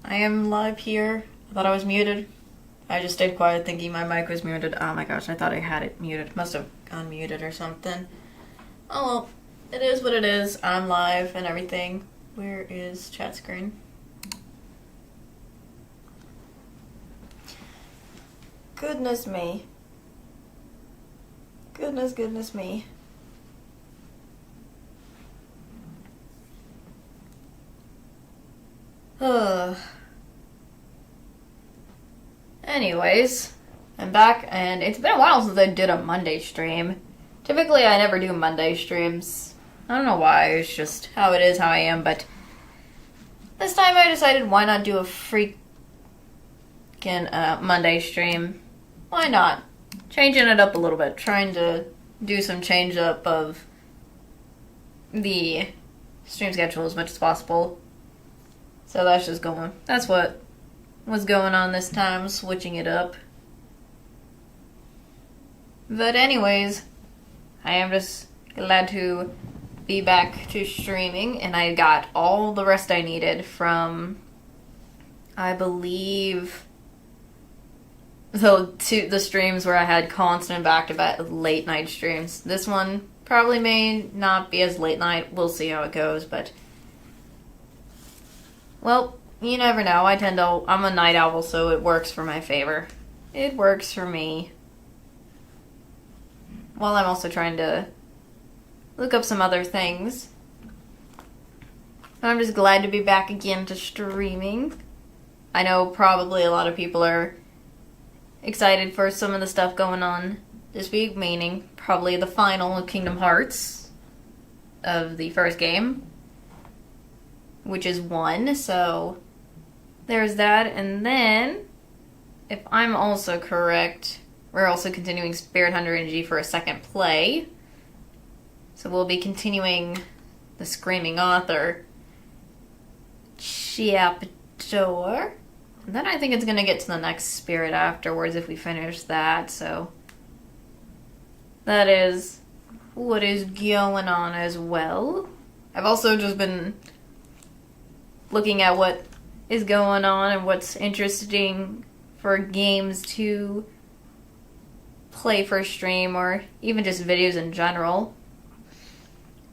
I am live here. I thought I was muted. I just stayed quiet thinking my mic was muted. Oh my gosh, I thought I had it muted. Must have unmuted or something. Oh well, it is what it is. I'm live and everything. Where is chat screen? Goodness me. Goodness me. Anyways, I'm back, and it's been a while since I did a Monday stream. Typically, I never do Monday streams. I don't know why, it's just how it is, how I am, but this time I decided why not do a freaking Monday stream. Why not? Changing it up a little bit, trying to do some change up of the stream schedule as much as possible. So that's what was going on this time, switching it up. But anyways, I am just glad to be back to streaming, and I got all the rest I needed from, I believe, the streams where I had constant back-to-back late night streams. This one probably may not be as late night. We'll see how it goes, but well, you never know. I'm a night owl, so it works for my favor. It works for me. While I'm also trying to look up some other things. I'm just glad to be back again to streaming. I know probably a lot of people are excited for some of the stuff going on this week, meaning probably the final of Kingdom Hearts of the first game, which is 1, so there's that. And then, if I'm also correct, we're also continuing Spirit Hunter NG for a second play. So we'll be continuing the Screaming Author chapter. And then I think it's going to get to the next Spirit afterwards if we finish that, so that is what is going on as well. I've also just been looking at what is going on and what's interesting for games to play for stream, or even just videos in general,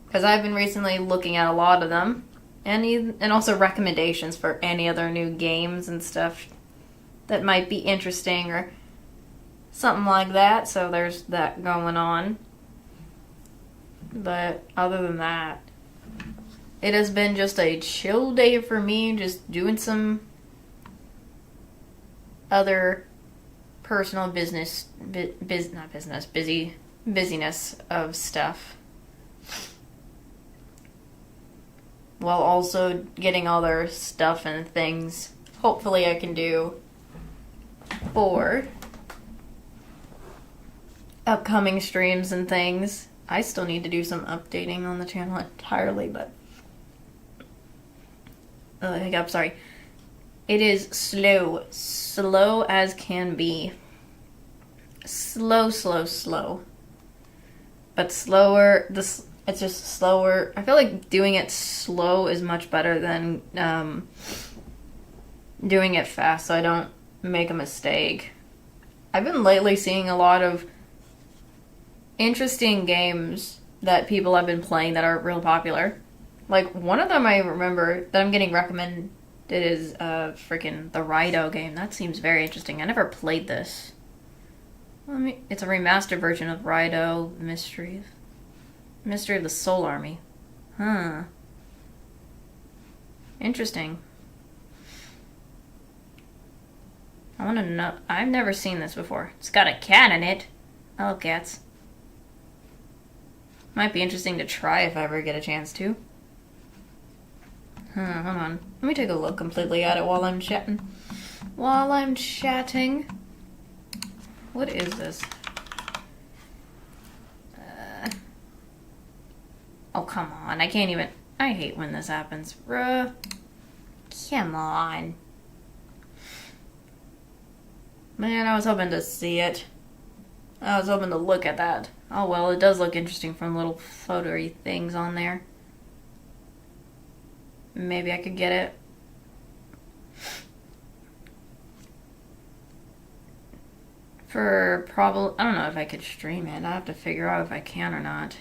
because I've been recently looking at a lot of them, and also recommendations for any other new games and stuff that might be interesting or something like that. So there's that going on. But other than that, it has been just a chill day for me, just doing some other personal busyness of stuff, while also getting other stuff and things hopefully I can do for upcoming streams and things. I still need to do some updating on the channel entirely, but hiccup, sorry. It is slow as can be. Slow. But slower, it's just slower. I feel like doing it slow is much better than doing it fast, so I don't make a mistake. I've been lately seeing a lot of interesting games that people have been playing that are real popular. Like, one of them I remember that I'm getting recommended is freaking the Raidou game. That seems very interesting. I never played this. It's a remastered version of Raidou Mystery of the Soul Army. Huh. Interesting. I want to know. I've never seen this before. It's got a cat in it. I love cats. Might be interesting to try if I ever get a chance to. Hold on. Let me take a look completely at it while I'm chatting. What is this? Oh, come on. I can't even... I hate when this happens. Bruh. Come on. Man, I was hoping to see it. I was hoping to look at that. Oh, well, it does look interesting from little photo-y things on there. Maybe I could get it. I don't know if I could stream it. I have to figure out if I can or not.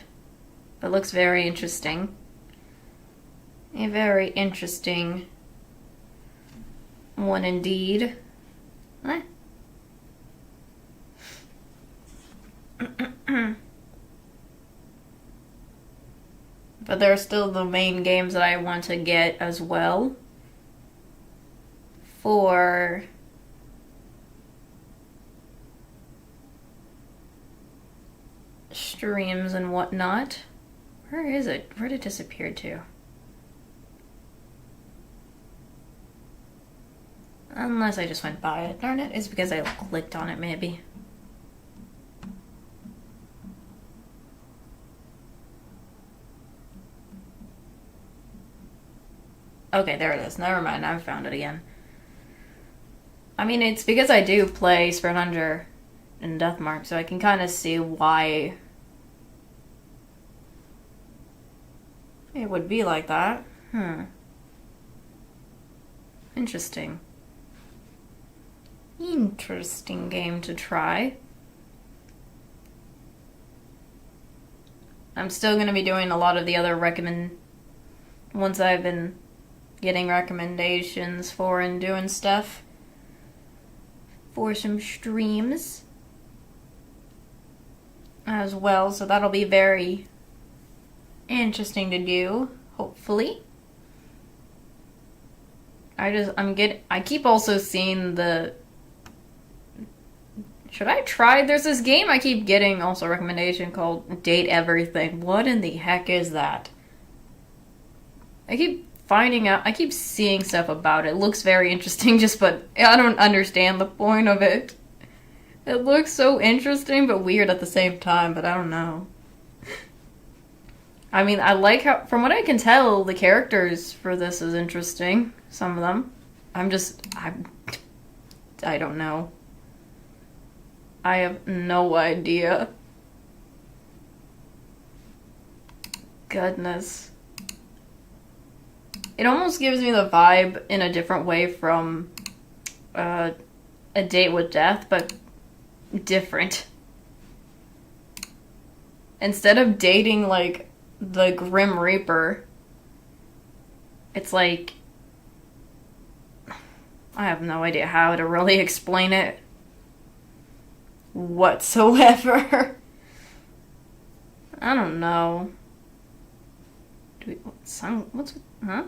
But it looks very interesting. A very interesting one indeed. Eh. But there are still the main games that I want to get as well for streams and whatnot. Where is it? Where did it disappear to? Unless I just went by it. Darn it, it's because I clicked on it maybe. Okay, there it is. Never mind, I found it again. I mean, it's because I do play Spirit Hunter and Deathmark, so I can kind of see why it would be like that. Interesting. Interesting game to try. I'm still going to be doing a lot of the other ones I've been getting recommendations for and doing stuff for some streams as well, so that'll be very interesting to do, hopefully. I keep also seeing should I try? There's this game I keep getting also a recommendation called Date Everything. What in the heck is that? I keep seeing stuff about it. It looks very interesting, but I don't understand the point of it. It looks so interesting but weird at the same time, but I don't know. I mean, I like how, from what I can tell, the characters for this is interesting. Some of them. I don't know. I have no idea. Goodness. It almost gives me the vibe in a different way from A Date with Death, but different. Instead of dating, like, the Grim Reaper, it's like, I have no idea how to really explain it whatsoever. I don't know. Huh?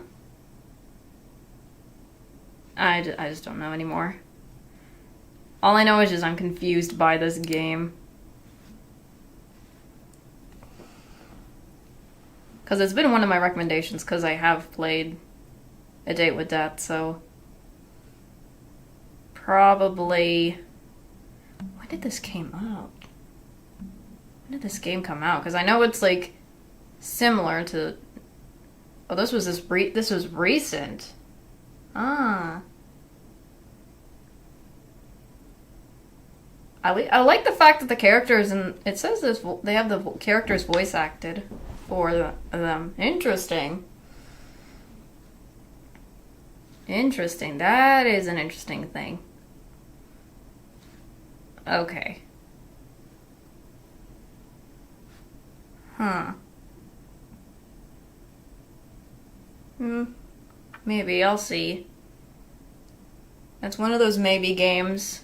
I just don't know anymore. All I know is just I'm confused by this game. Because it's been one of my recommendations, because I have played A Date with Death, so probably... When did this came out? When did this game come out? Because I know it's, like, similar to... Oh, this was recent. Ah. I like the fact that the characters, and it says they have the characters voice acted for them. Interesting. Interesting. That is an interesting thing. Okay. Huh. Maybe. I'll see. That's one of those maybe games.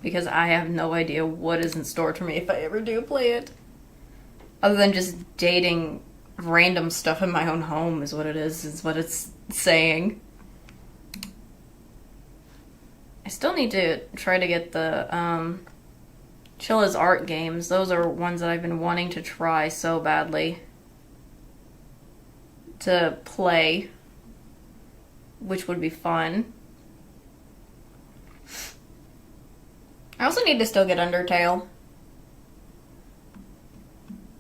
Because I have no idea what is in store for me if I ever do play it. Other than just dating random stuff in my own home is what it is what it's saying. I still need to try to get the Chilla's art games. Those are ones that I've been wanting to try so badly to play, which would be fun. I also need to still get Undertale.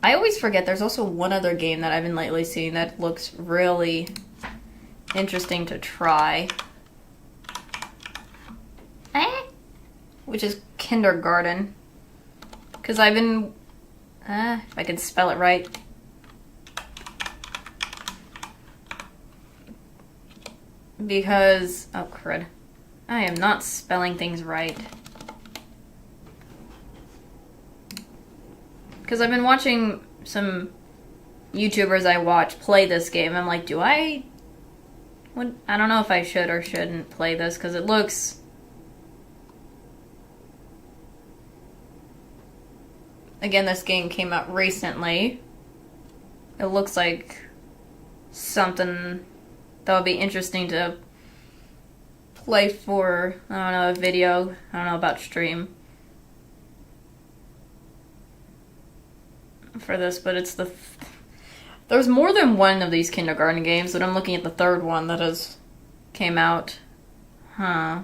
I always forget there's also one other game that I've been lately seeing that looks really interesting to try. Which is Kindergarten. Because I've been... if I can spell it right. because... Oh, crud. I am not spelling things right. Because I've been watching some YouTubers I watch play this game. I'm like, I don't know if I should or shouldn't play this, because it looks... Again, this game came out recently. It looks like something that would be interesting to play for, I don't know, a video. I don't know about stream for this, but it's the... There's more than one of these kindergarten games, but I'm looking at the third one that has came out. Huh.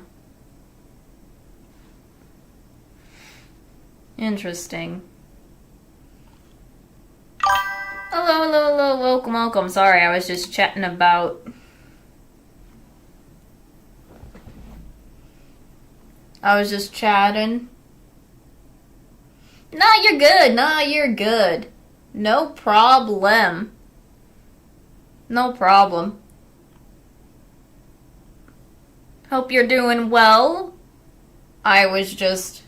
Interesting. Hello, welcome. Sorry, I was just chatting about... I was just chatting. Nah, you're good. No problem. Hope you're doing well. I was just...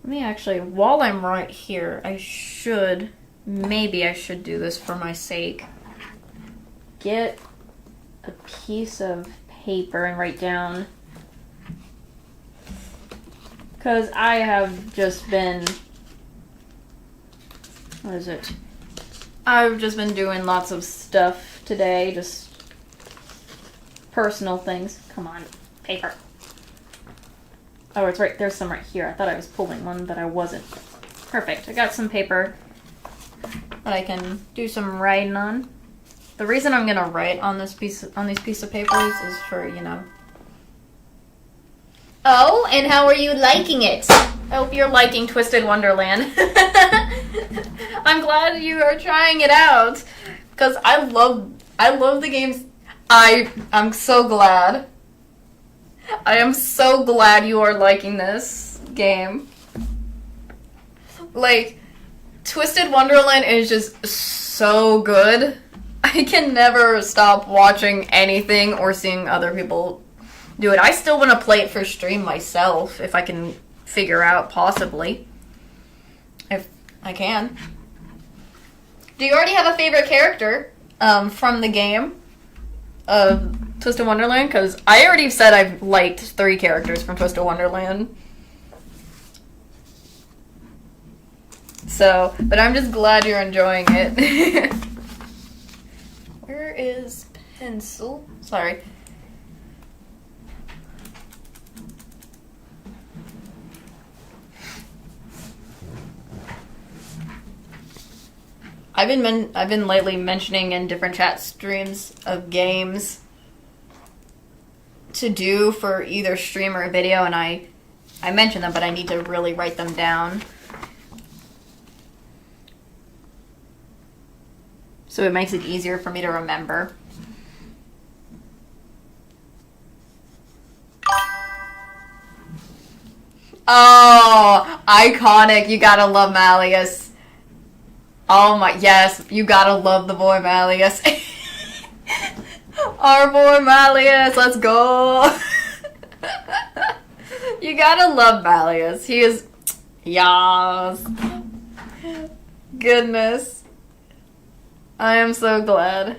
Let me actually, while I'm right here, maybe I should do this for my sake. Get a piece of paper and write down. Because I have just been... What is it? I've just been doing lots of stuff today, just personal things. Come on, paper. Oh, it's right. There's some right here. I thought I was pulling one, but I wasn't. Perfect. I got some paper that I can do some writing on. The reason I'm gonna write on these piece of papers is for, Oh, and how are you liking it? I hope you're liking Twisted Wonderland. I'm glad you are trying it out, because I love the games. I'm so glad. I am so glad you are liking this game. Like, Twisted Wonderland is just so good. I can never stop watching anything or seeing other people do it. I still want to play it for stream myself, if I can figure out, possibly. If I can. Do you already have a favorite character from the game of Twisted Wonderland? Because I already said I've liked 3 characters from Twisted Wonderland. So, but I'm just glad you're enjoying it. Where is pencil? Sorry. I've been lately mentioning in different chat streams of games to do for either stream or video, and I mention them, but I need to really write them down. So it makes it easier for me to remember. Oh, iconic. You gotta love Malleus. Oh my, yes, you gotta love the boy Malleus. Our boy Malleus, let's go. You gotta love Malleus. He is, yas. Goodness. I am so glad.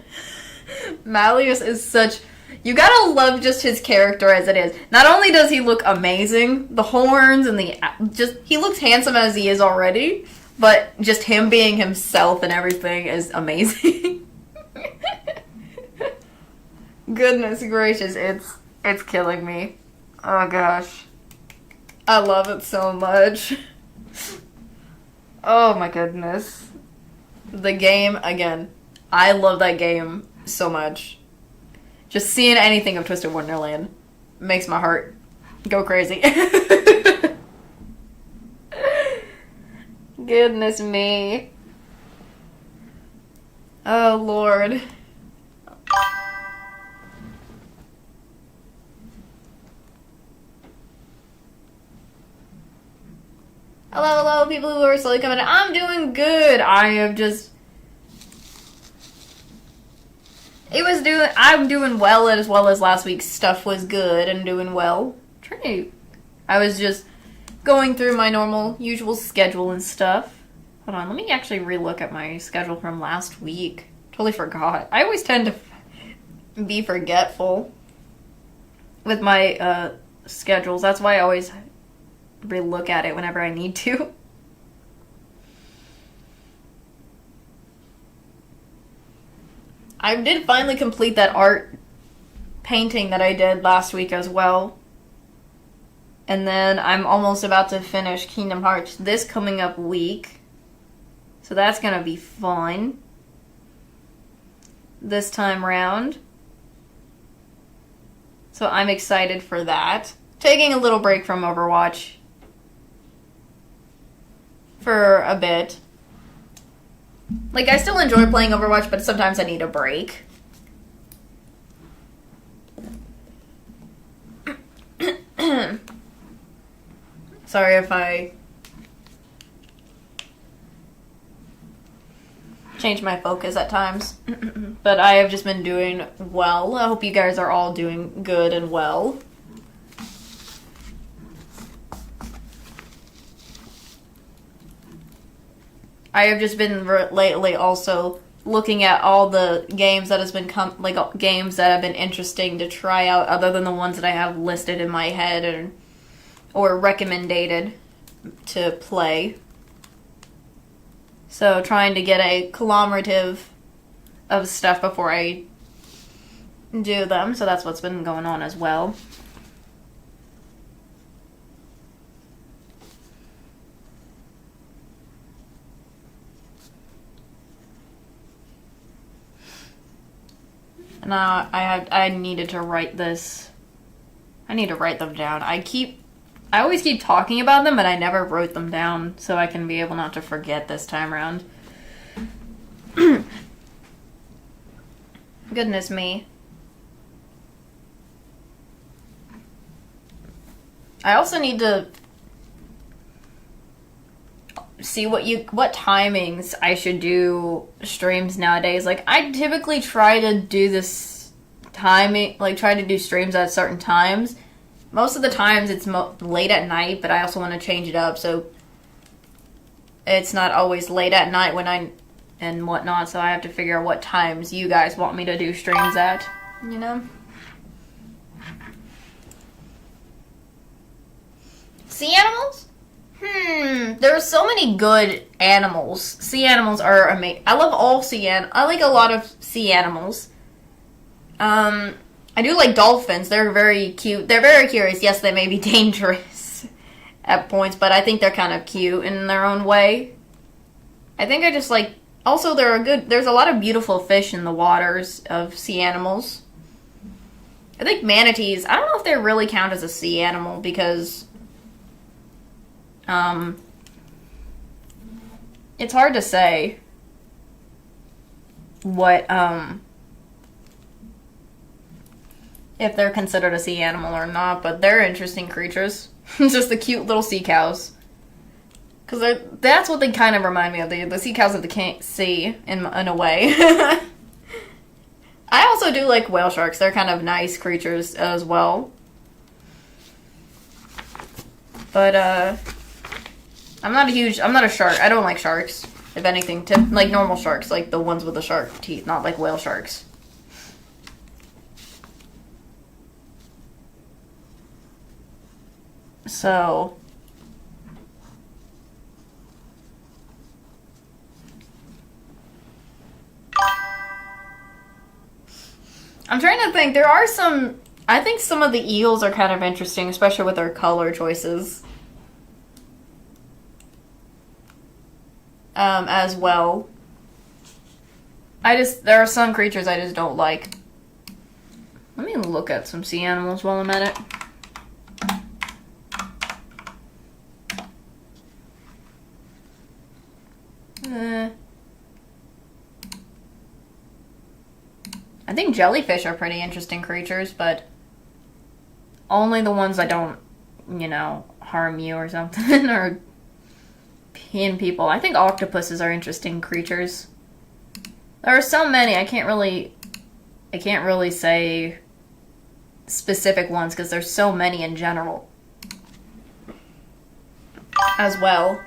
Malleus is such... You gotta love just his character as it is. Not only does he look amazing, the horns and he looks handsome as he is already, but just him being himself and everything is amazing. Goodness gracious, it's killing me. Oh gosh. I love it so much. Oh my goodness. The game, again, I love that game so much. Just seeing anything of Twisted Wonderland makes my heart go crazy. Goodness me. Oh, Lord. Hello, people who are slowly coming in. I'm doing good. I have just... I'm doing well as last week's stuff was good and doing well. I was just going through my normal, usual schedule and stuff. Hold on, let me actually relook at my schedule from last week. Totally forgot. I always tend to be forgetful with my schedules. That's why I always relook at it whenever I need to. I did finally complete that art painting that I did last week as well. And then I'm almost about to finish Kingdom Hearts this coming up week. So that's going to be fun this time round. So I'm excited for that. Taking a little break from Overwatch for a bit. Like, I still enjoy playing Overwatch, but sometimes I need a break. Sorry if I change my focus at times. But I have just been doing well. I hope you guys are all doing good and well. I have just been lately also looking at all the games that has been games that have been interesting to try out, other than the ones that I have listed in my head or recommended to play. So trying to get a collaborative of stuff before I do them. So that's what's been going on as well. Now I needed to write this. I need to write them down. I always keep talking about them, but I never wrote them down, so I can be able not to forget this time around. Goodness me. I also need to see what timings I should do streams nowadays. Like, I typically try to do this timing, like try to do streams at certain times. Most of the times it's late at night, but I also want to change it up, so it's not always late at night and whatnot, so I have to figure out what times you guys want me to do streams at, you know? Sea animals? There are so many good animals. Sea animals are amazing. I love all I like a lot of sea animals. I do like dolphins. They're very cute. They're very curious. Yes, they may be dangerous at points, but I think they're kind of cute in their own way. I think I just like... Also, there's a lot of beautiful fish in the waters of sea animals. I think manatees... I don't know if they really count as a sea animal, because... it's hard to say what, if they're considered a sea animal or not, but they're interesting creatures. Just the cute little sea cows. Because that's what they kind of remind me of, the sea cows of the sea, in a way. I also do like whale sharks. They're kind of nice creatures as well. But, I'm not a shark. I don't like sharks, if anything. Like normal sharks, like the ones with the shark teeth, not like whale sharks. So... I'm trying to think. There are some... I think some of the eels are kind of interesting, especially with their color choices. As well. There are some creatures I just don't like. Let me look at some sea animals while I'm at it. I think jellyfish are pretty interesting creatures, but only the ones that don't, harm you or something, or in people. I think octopuses are interesting creatures. There are so many, I can't really I can't really say specific ones because there's so many in general as well.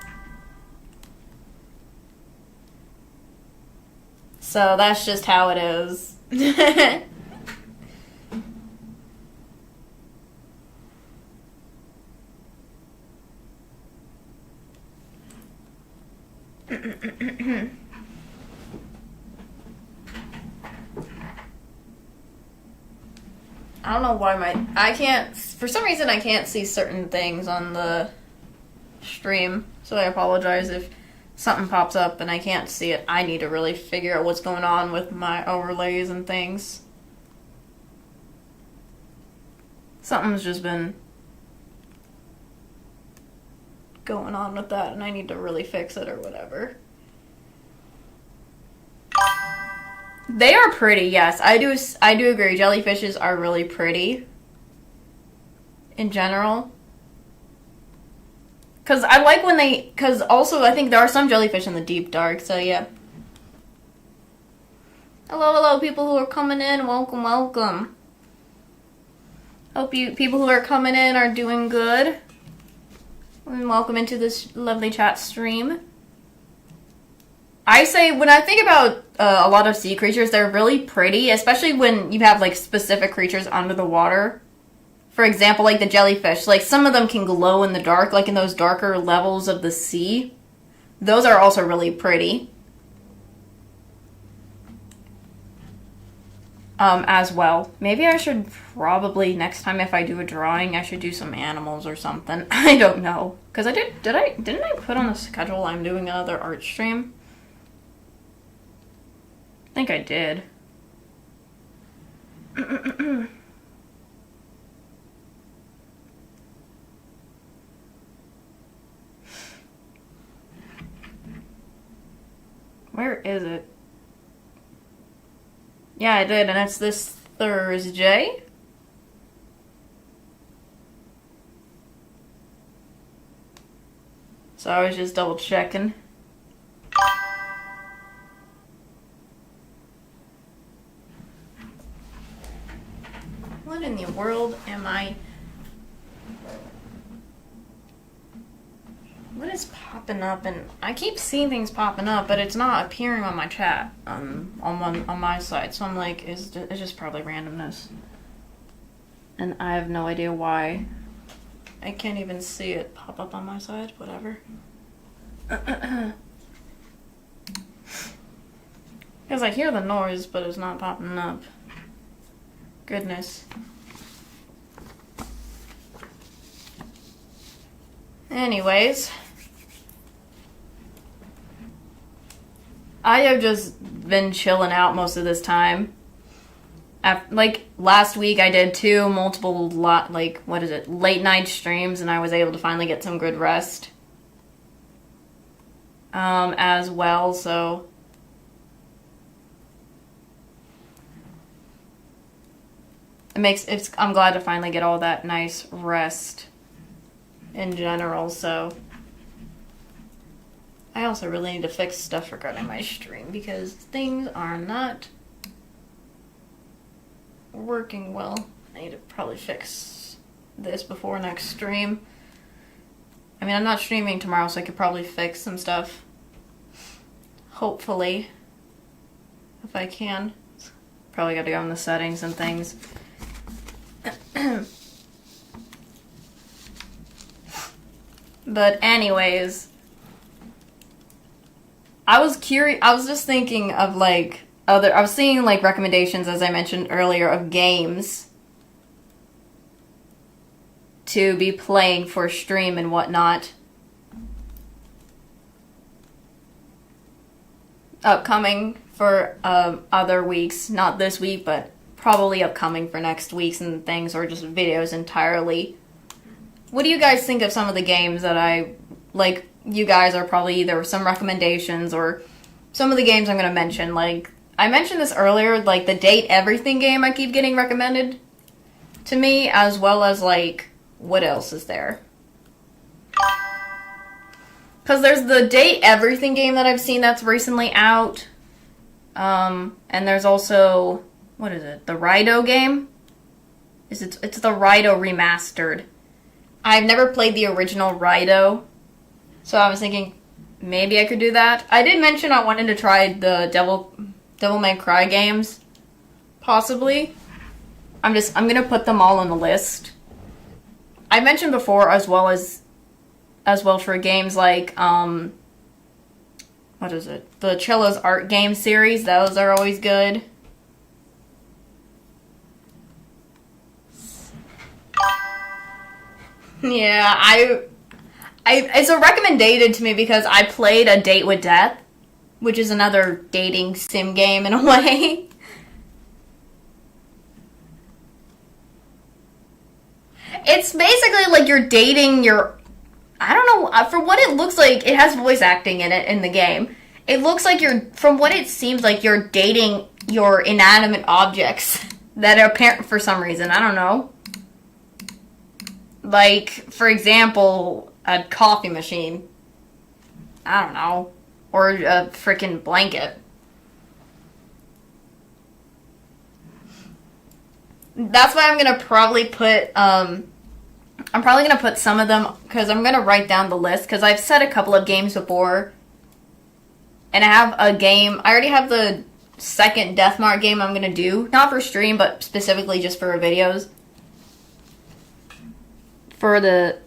So that's just how it is. I don't know why I can't, for some reason I can't see certain things on the stream, so I apologize if something pops up and I can't see it. I need to really figure out what's going on with my overlays and things. Something's just been going on with that and I need to really fix it or whatever. They are pretty, yes. I do agree. Jellyfishes are really pretty in general. Because I like when they... Because also, I think there are some jellyfish in the deep dark, so yeah. Hello, people who are coming in. Welcome, welcome. Hope you people who are coming in are doing good. And welcome into this lovely chat stream. I say, when I think about a lot of sea creatures, they're really pretty, especially when you have, like, specific creatures under the water. For example, like the jellyfish. Like, some of them can glow in the dark, like in those darker levels of the sea. Those are also really pretty. As well. Maybe I should probably, next time if I do a drawing, I should do some animals or something. I don't know. Because didn't I put on the schedule I'm doing another art stream? I think I did. Where is it? Yeah, I did, and it's this Thursday. So I was just double checking. What in the world am I... What is popping up? And I keep seeing things popping up, but it's not appearing on my chat on my side. So I'm like, it's just probably randomness. And I have no idea why. I can't even see it pop up on my side. Whatever. Because I hear the noise, but it's not popping up. Goodness. Anyways, I have just been chilling out most of this time. Like, last week I did late night streams, and I was able to finally get some good rest. As well, so... I'm glad to finally get all that nice rest in general, so... I also really need to fix stuff regarding my stream, because things are not working well. I need to probably fix this before next stream. I mean, I'm not streaming tomorrow, so I could probably fix some stuff. Hopefully. If I can. Probably gotta go in the settings and things. But anyways, I was just thinking of like I was seeing like recommendations, as I mentioned earlier, of games to be playing for stream and whatnot. Upcoming for other weeks, not this week, but probably upcoming for next week's and things, or just videos entirely. What do you guys think of some of the games that I, like, you guys are probably either some recommendations or some of the games I'm going to mention. Like, I mentioned this earlier, like, the Date Everything game I keep getting recommended to me, as well as, like, what else is there? Because there's the Date Everything game that I've seen that's recently out. And there's also what is it? The Raidou game? It's the Raidou remastered. I've never played the original Raidou, so I was thinking maybe I could do that. I did mention I wanted to try the Devil May Cry games, possibly. I'm gonna put them all on the list. I mentioned before as well for games like what is it? The Cello's Art game series. Those are always good. Yeah, it's a recommended to me because I played A Date with Death, which is another dating sim game in a way. It's basically like you're dating your... I don't know, for what it looks like, it has voice acting in it in the game. It looks like from what it seems like, you're dating your inanimate objects that are apparent for some reason. I don't know. Like, for example, a coffee machine. I don't know. Or a freaking blanket. That's why I'm gonna probably put, I'm probably gonna put some of them, because I'm gonna write down the list, because I've said a couple of games before, and I have a game, I already have the second Deathmark game I'm gonna do, not for stream, but specifically just for videos,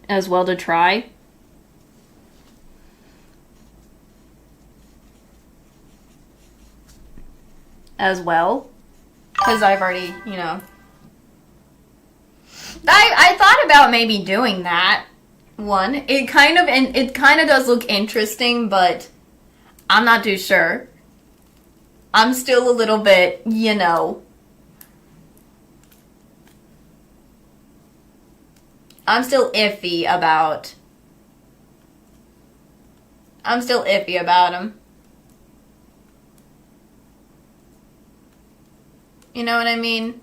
as well to try. As well, because I've already, I thought about maybe doing that one. It kind of does look interesting, but I'm not too sure. I'm still a little bit, I'm still iffy about him. You know what I mean?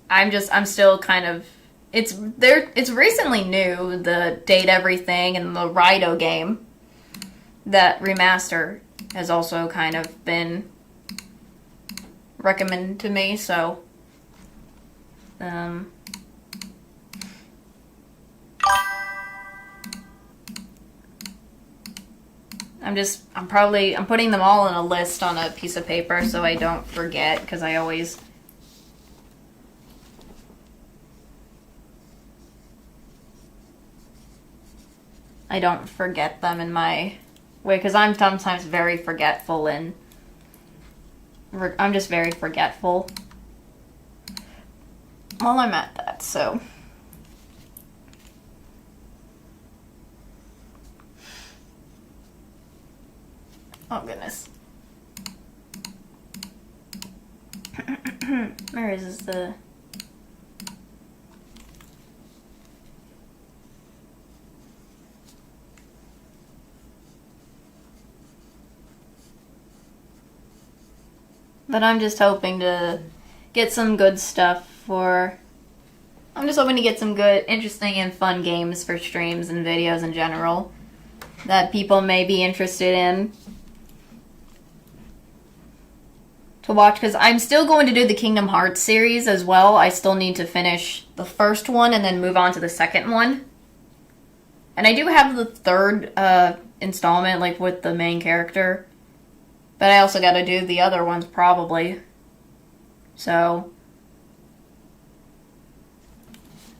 I'm still kind of... It's recently new, the Date Everything and the Raidou game. That remaster has also kind of been recommended to me, so... I'm putting them all in a list on a piece of paper so I don't forget, because I don't forget them in my way, because I'm sometimes very forgetful, and I'm just very forgetful while I'm at that, so... Oh, goodness. Where is the... But I'm just hoping to get some good stuff I'm just hoping to get some good, interesting, and fun games for streams and videos in general that people may be interested in to watch, because I'm still going to do the Kingdom Hearts series as well. I still need to finish the first one and then move on to the second one. And I do have the third installment, like with the main character. But I also got to do the other ones, probably. So,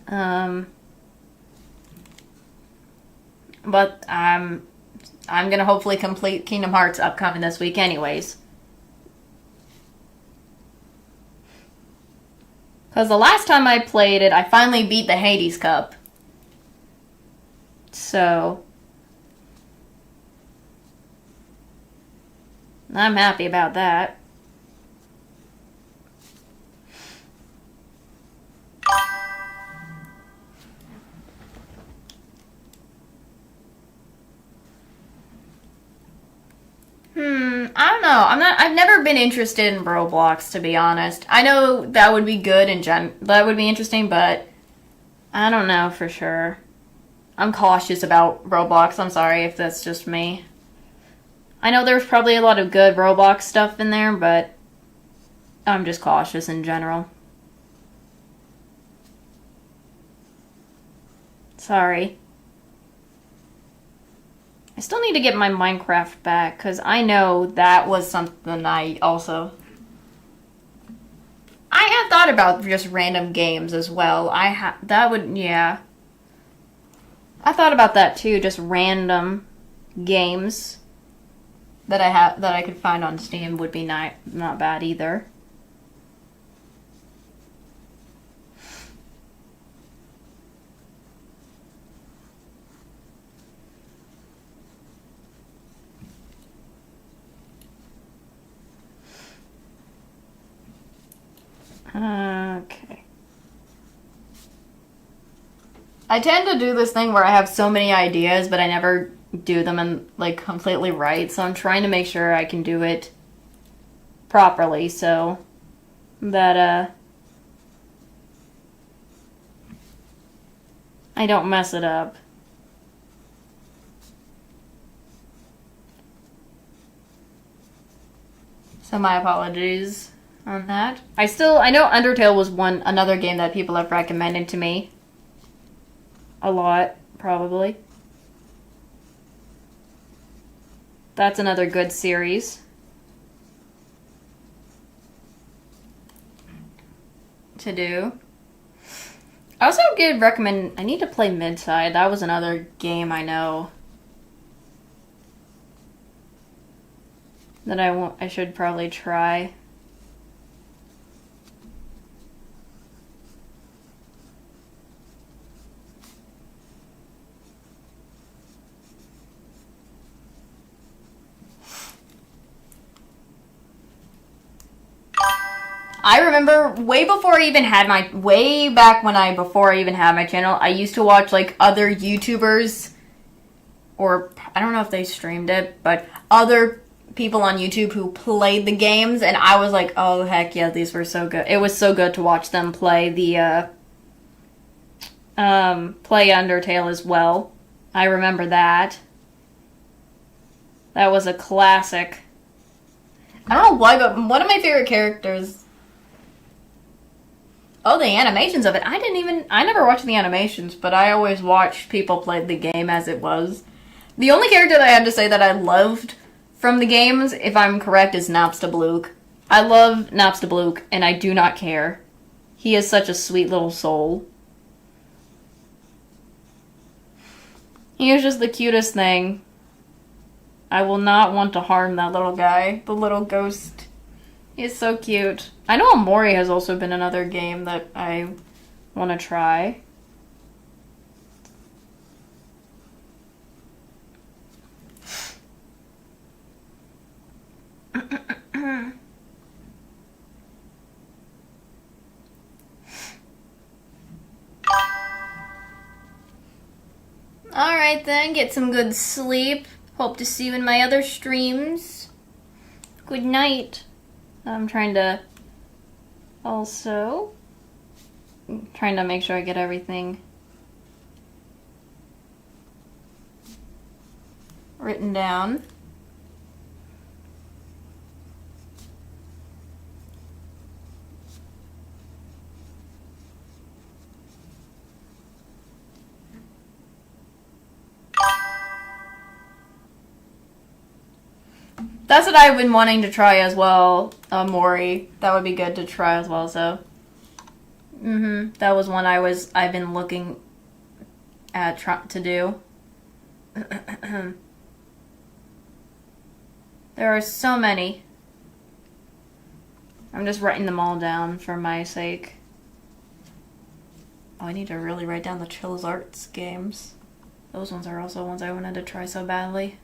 but I'm gonna hopefully complete Kingdom Hearts upcoming this week, anyways. Because the last time I played it, I finally beat the Hades Cup. So... I'm happy about that. I don't know. I've never been interested in Roblox, to be honest. I know that would be good and that would be interesting, but I don't know for sure. I'm cautious about Roblox. I'm sorry if that's just me. I know there's probably a lot of good Roblox stuff in there, but I'm just cautious in general. Sorry. I still need to get my Minecraft back, because I know that was something I also... I have thought about just random games as well. Yeah. I thought about that too, just random games that I could find on Steam would be not bad either. Okay. I tend to do this thing where I have so many ideas, but I never do them and like completely right. So I'm trying to make sure I can do it properly so that I don't mess it up. So my apologies on that. I know Undertale was another game that people have recommended to me. A lot, probably. That's another good series to do. I also recommend... I need to play Midside. That was another game I know that I should probably try. I remember before I even had my channel, I used to watch like other YouTubers, or I don't know if they streamed it, but other people on YouTube who played the games, and I was like, oh heck yeah, these were so good. It was so good to watch them play play Undertale as well. I remember that. That was a classic. I don't know why, but one of my favorite characters... Oh, the animations of it. I never watched the animations, but I always watched people play the game as it was. The only character that I had to say that I loved from the games, if I'm correct, is Napstablook. I love Napstablook, and I do not care. He is such a sweet little soul. He is just the cutest thing. I will not want to harm that little guy, the little ghost. He's so cute. I know Omori has also been another game that I want to try. Alright then, get some good sleep. Hope to see you in my other streams. Good night. I'm trying to make sure I get everything written down. That's what I've been wanting to try as well, Mori. That would be good to try as well, so. That was one I've been looking at to do. There are so many. I'm just writing them all down for my sake. Oh, I need to really write down the Chills Arts games. Those ones are also ones I wanted to try so badly.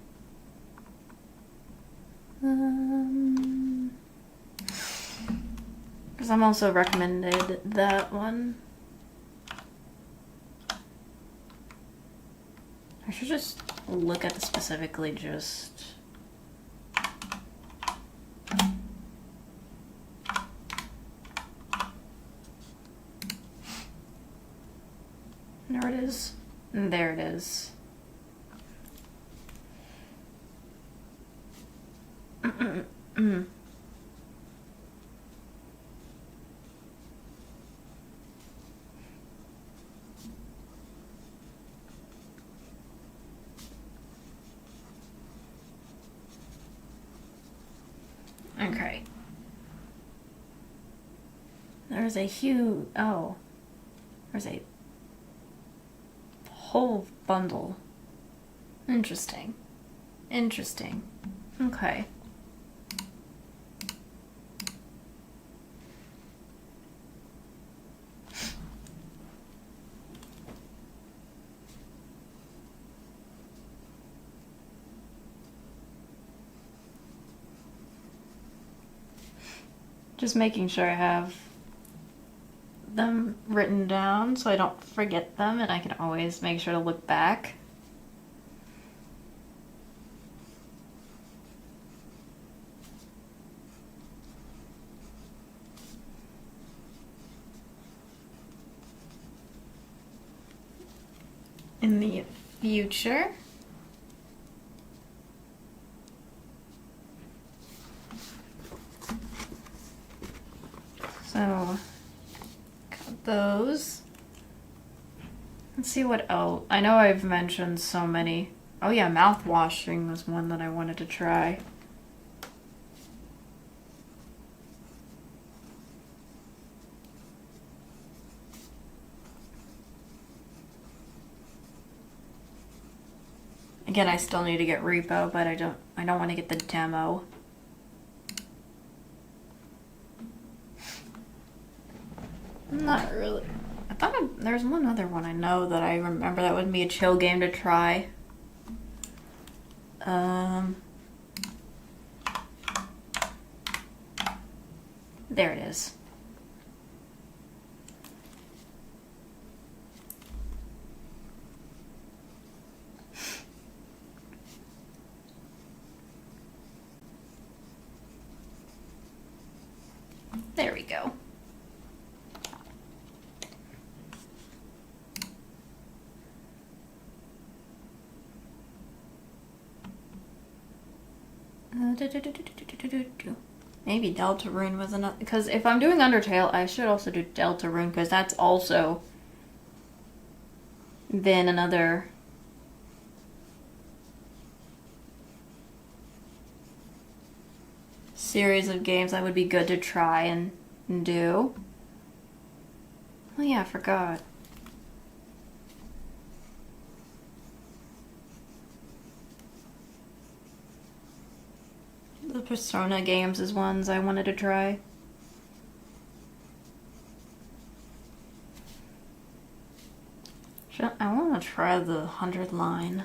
Because I'm also recommended that one. I should just look at the specifically just... There it is. There it is. Okay. There's a huge... Oh. There's a whole bundle. Interesting. Interesting. Okay. Just making sure I have them written down so I don't forget them and I can always make sure to look back. In the future. So, got those. Let's see what else. I know I've mentioned so many. Oh yeah, mouthwashing was one that I wanted to try. Again, I still need to get Repo, but I don't want to get the demo. Not really. I thought there's one other one I know that I remember that would be a chill game to try. There it is. There we go. Maybe Deltarune was another, because if I'm doing Undertale, I should also do Deltarune, because that's also been another series of games that would be good to try and do. Oh yeah, I forgot. The Persona games is ones I wanted to try. I want to try the 100 line.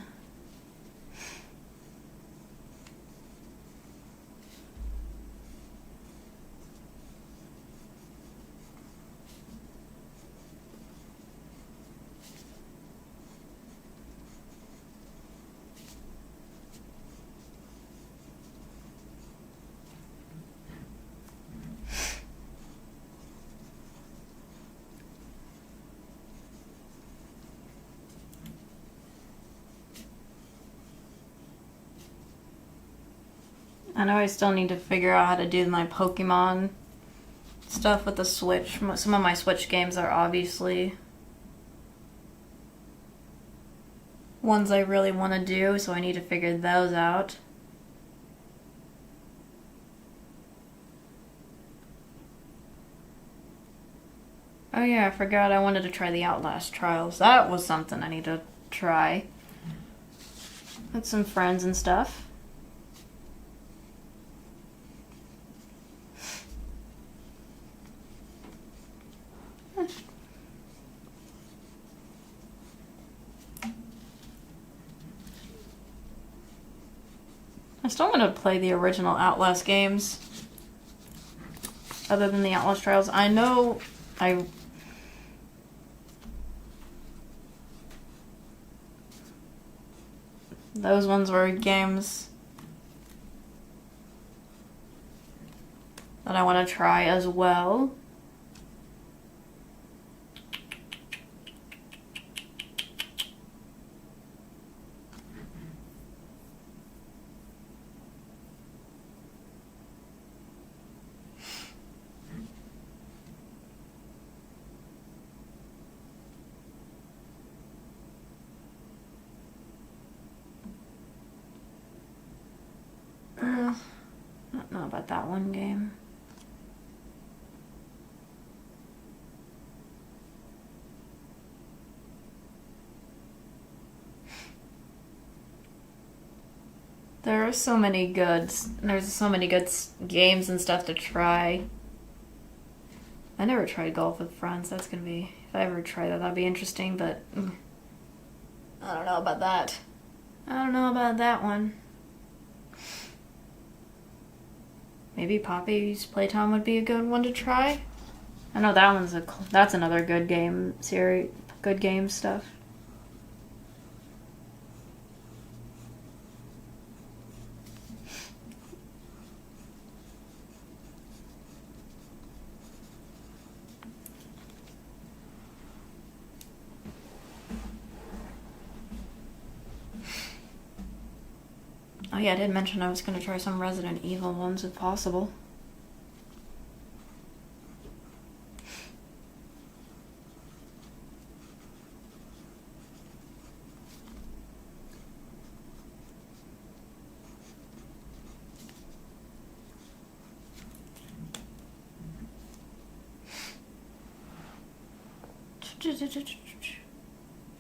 I know I still need to figure out how to do my Pokemon stuff with the Switch. Some of my Switch games are obviously ones I really want to do, so I need to figure those out. Oh yeah, I forgot I wanted to try the Outlast Trials. That was something I need to try. With some friends and stuff. I still want to play the original Outlast games. Other than the Outlast Trials. I know those ones were games that I want to try as well. I don't know about that one game. There's so many good games and stuff to try. I never tried Golf with Friends. That's gonna be, if I ever try that, that'd be interesting, but I don't know about that. I don't know about that one. Maybe Poppy's Playtime would be a good one to try. I know that's another good game series, good game stuff. Oh yeah, I did mention I was going to try some Resident Evil ones if possible.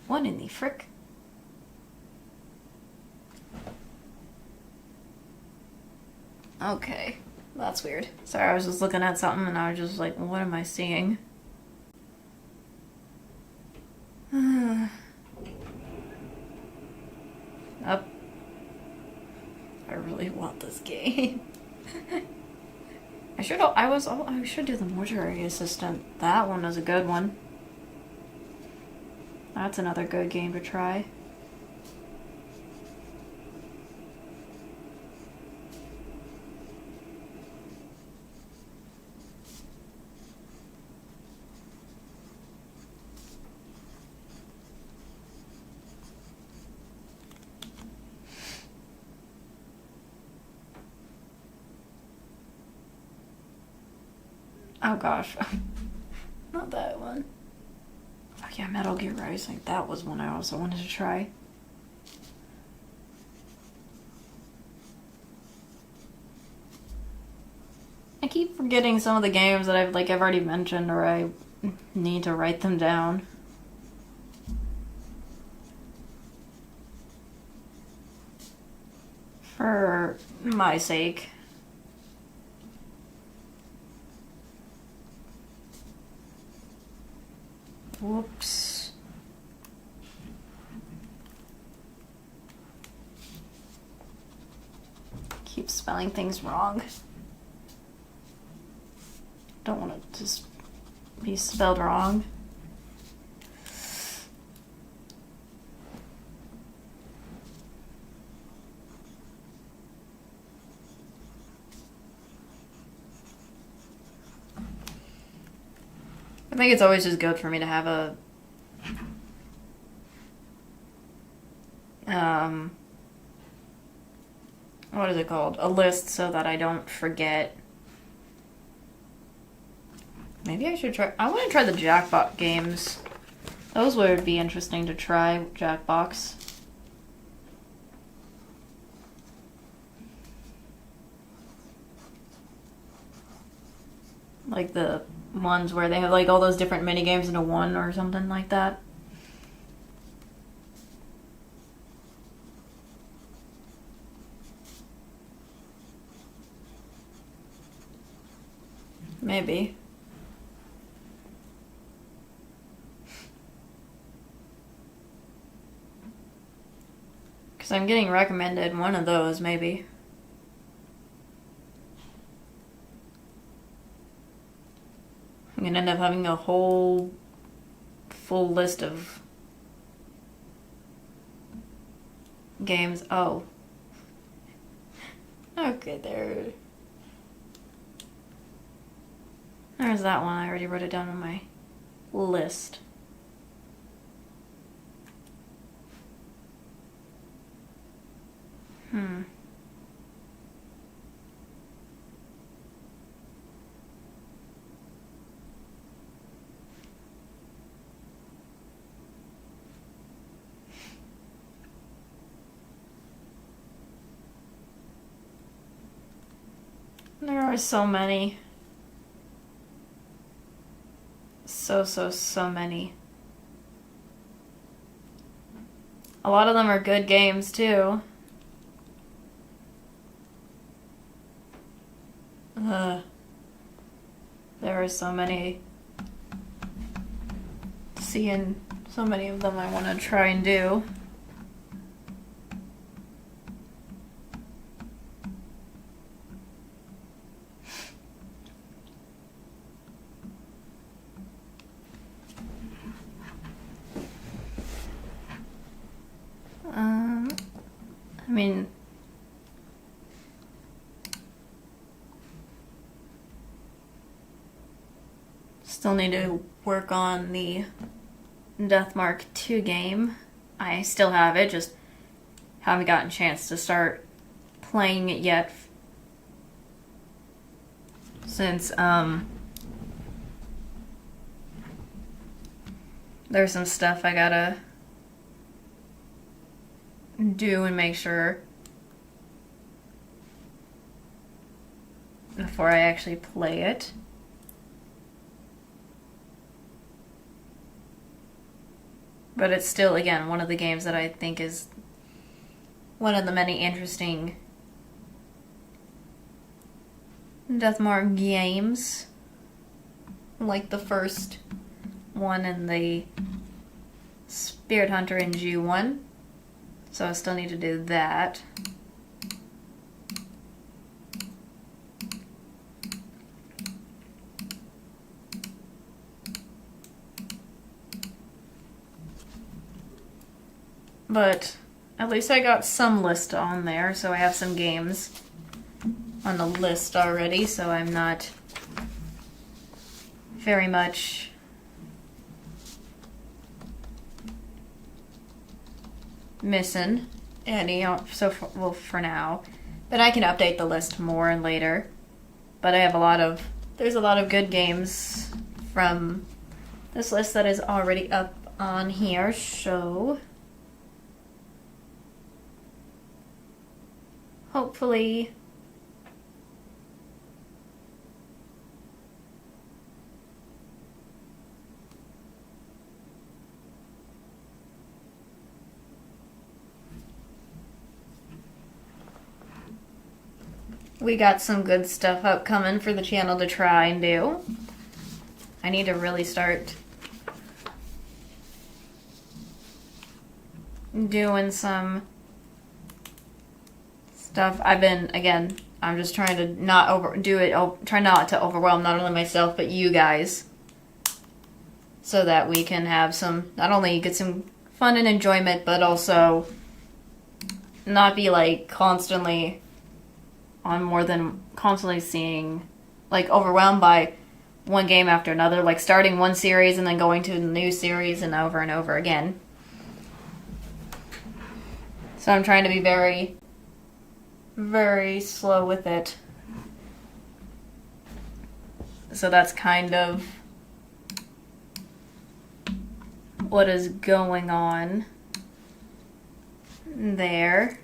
What in the frick? Okay, that's weird. Sorry, I was just looking at something and I was just like, what am I seeing? Up. I really want this game. I should do the Mortuary Assistant. That one was a good one. That's another good game to try. Oh gosh. Not that one. Oh yeah, Metal Gear Rising. That was one I also wanted to try. I keep forgetting some of the games that I've already mentioned, or I need to write them down. For my sake. Whoops. Keep spelling things wrong. Don't want it to just be spelled wrong. I think it's always just good for me to have a what is it called? A list so that I don't forget. Maybe I should try. I want to try the Jackbox games. Those would be interesting to try, Jackbox. Like the ones where they have all those different mini games into one or something like that. Maybe. Because I'm getting recommended one of those, maybe. I'm gonna end up having a whole full list of games. Oh. Okay, there's that one. I already wrote it down on my list. There are so many. So many. A lot of them are good games, too. There are so many. Seeing so many of them I want to try and do. I mean, still need to work on the Deathmark 2 game. I still have it, just haven't gotten a chance to start playing it yet. Since, there's some stuff I gotta do and make sure before I actually play it. But it's still, again, one of the games that I think is one of the many interesting Deathmark games. Like the first one and the Spirit Hunter NG one. So I still need to do that. But at least I got some list on there, so I have some games on the list already, so I'm not very much missing any, for now. But I can update the list more and later. But I have there's a lot of good games from this list that is already up on here, so hopefully we got some good stuff upcoming for the channel to try and do. I need to really start doing some stuff. I'm just trying to try not to overwhelm not only myself but you guys, so that we can have not only get some fun and enjoyment, but also not be like constantly seeing, like, overwhelmed by one game after another, like starting one series and then going to a new series and over again. So I'm trying to be very, very slow with it. So that's kind of what is going on there.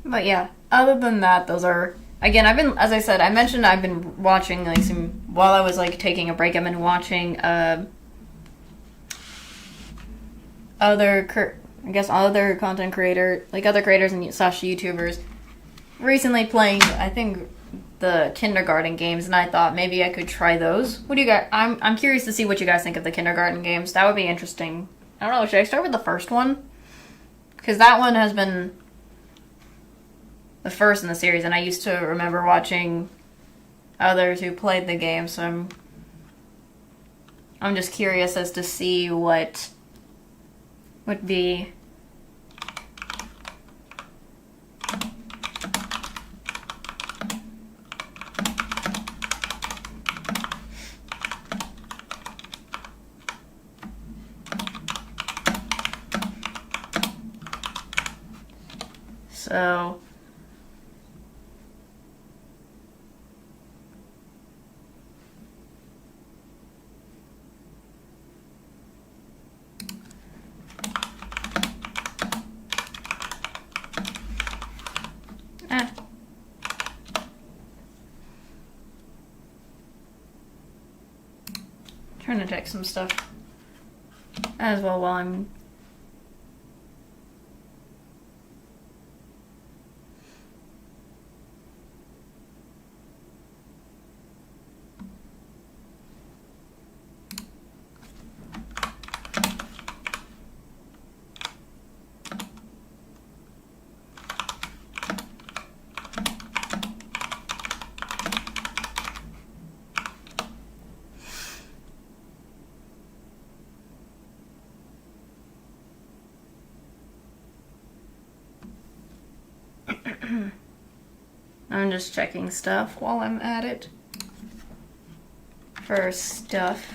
But yeah, other than that, those are, again, I've been watching, like, while I was, like, taking a break, I've been watching, other content creators, like, other creators and /YouTubers recently playing, I think, the kindergarten games, and I thought maybe I could try those. What do you guys, I'm curious to see what you guys think of the kindergarten games. That would be interesting. I don't know, should I start with the first one? Because that one has been the first in the series, and I used to remember watching others who played the game, so I'm just curious as to see what would be so. Trying to check some stuff as well while I'm... I'm just checking stuff while I'm at it. For stuff.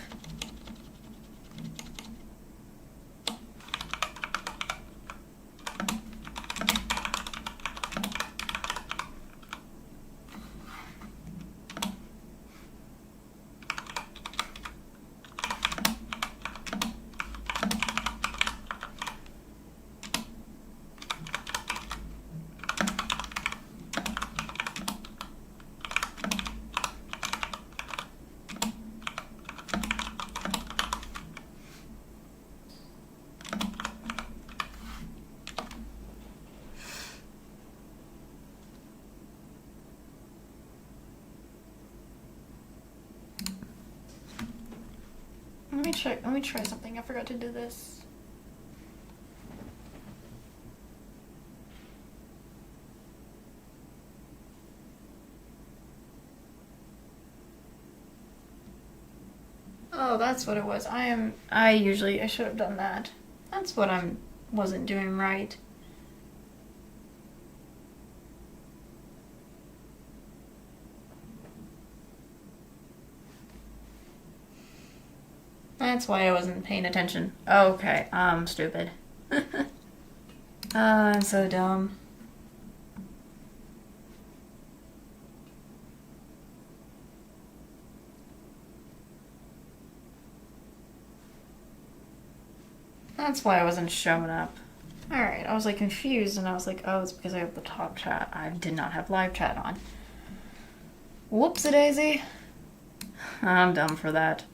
Let me try something. I forgot to do this. Oh, that's what it was. I should have done that. That's what wasn't doing right. That's why I wasn't paying attention. Okay, I'm stupid. I'm so dumb. That's why I wasn't showing up. Alright, I was like confused and I was like, oh, it's because I have the top chat. I did not have live chat on. Whoopsie-daisy. I'm dumb for that.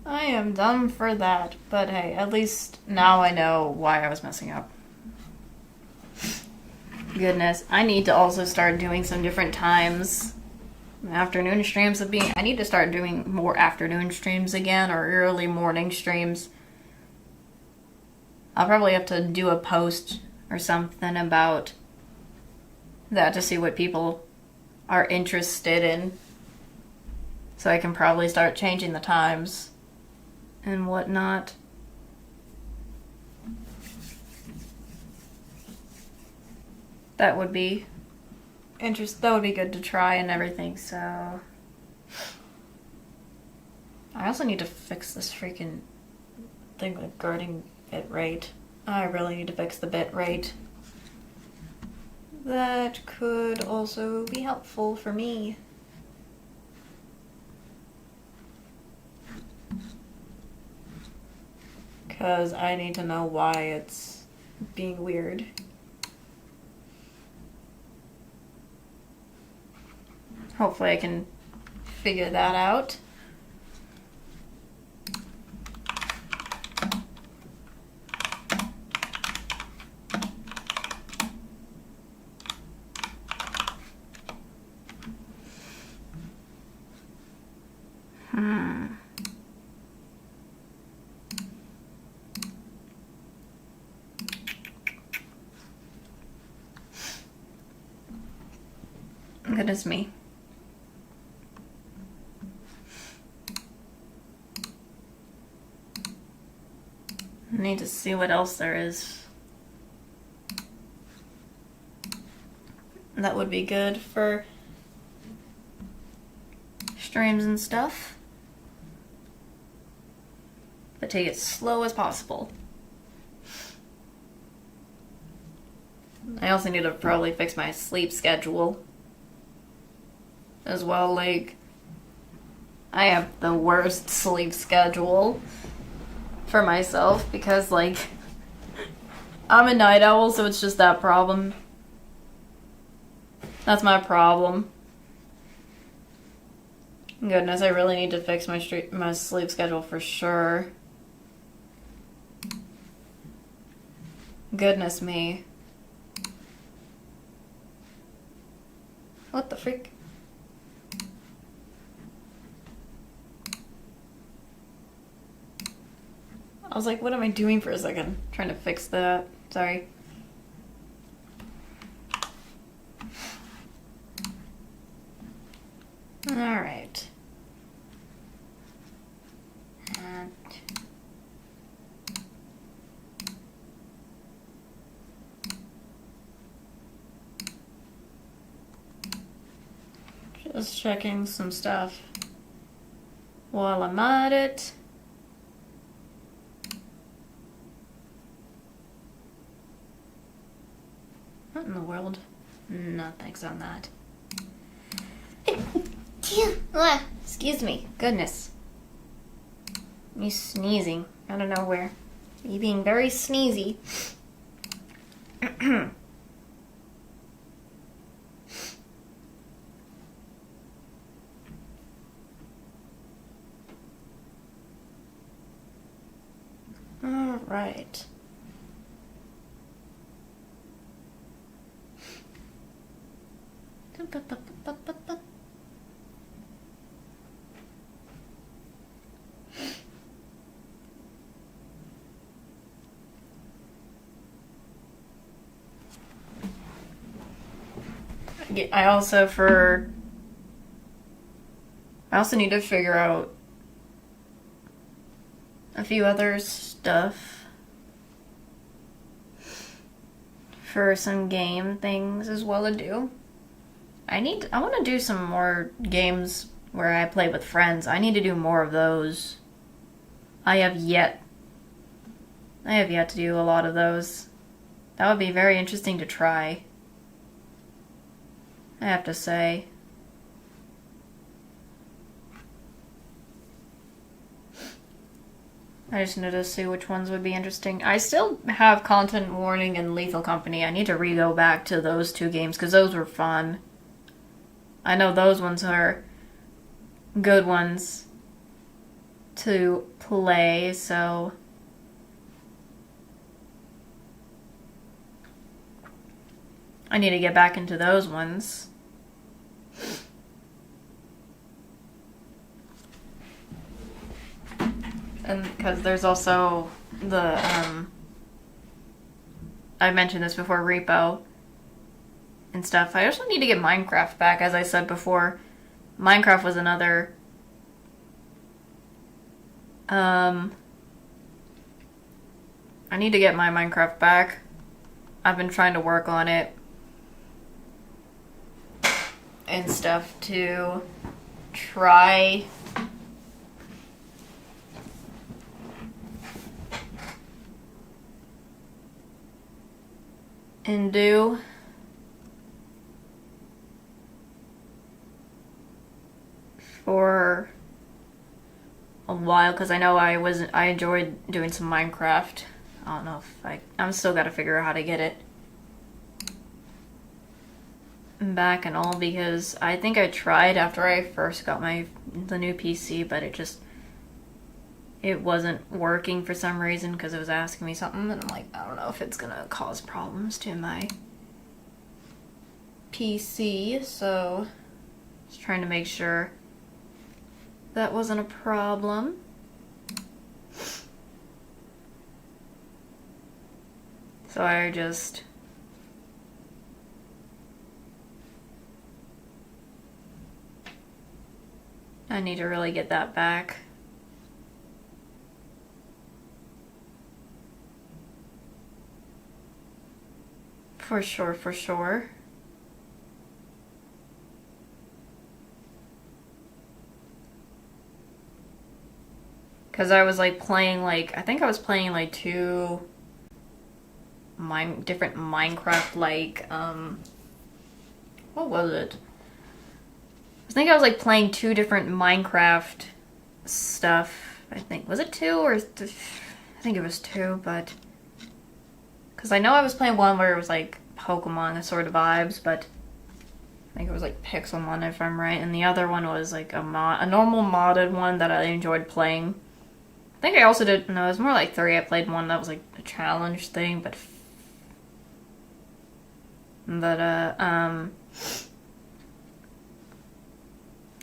I am dumb for that, but hey, at least now I know why I was messing up. Goodness, I need to also start doing some different times. Afternoon streams I need to start doing more afternoon streams again, or early morning streams. I'll probably have to do a post or something about that to see what people are interested in. So I can probably start changing the times and whatnot. That would be that would be good to try and everything, so I also need to fix this freaking thing regarding bit rate. I really need to fix the bit rate. That could also be helpful for me. Because I need to know why it's being weird. Hopefully I can figure that out. Goodness me. I need to see what else there is. That would be good for streams and stuff. But take it slow as possible. I also need to probably fix my sleep schedule as well. Like, I have the worst sleep schedule for myself because, like, I'm a night owl, so it's just that problem. That's my problem. Goodness, I really need to fix my sleep schedule for sure. Goodness me. What the freak? I was like, what am I doing for a second? Trying to fix that. Sorry. Alright. And just checking some stuff while I'm at it. What in the world? No thanks on that. Excuse me. Goodness. Me sneezing out of nowhere. Me being very sneezy. All right. I also need to figure out a few other stuff for some game things as well to do. I want to do some more games where I play with friends. I need to do more of those. I have yet to do a lot of those. That would be very interesting to try, I have to say. I just need to see which ones would be interesting. I still have Content Warning and Lethal Company. I need to re-go back to those two games because those were fun. I know those ones are good ones to play, so I need to get back into those ones. And because there's also the, I mentioned this before, Repo and stuff. I also need to get Minecraft back, as I said before. Minecraft was another, I need to get my Minecraft back. I've been trying to work on it and stuff to try and do for a while, because I know I enjoyed doing some Minecraft. I don't know if I'm still gotta figure out how to get it back and all, because I think I tried after I first got the new PC, but it wasn't working for some reason because it was asking me something, and I'm like, I don't know if it's gonna cause problems to my PC, so just trying to make sure that wasn't a problem. So I need to really get that back. For sure, for sure. Because I was playing I think I was playing two different Minecraft what was it? I think I was playing two different Minecraft stuff. I think, was it two or I think it was two, but because I know I was playing one where it was Pokemon sort of vibes, but I think it was like Pixelmon if I'm right, and the other one was like a normal modded one that I enjoyed playing. I think I also did, no, it was more like 3. I played one that was like a challenge thing, but I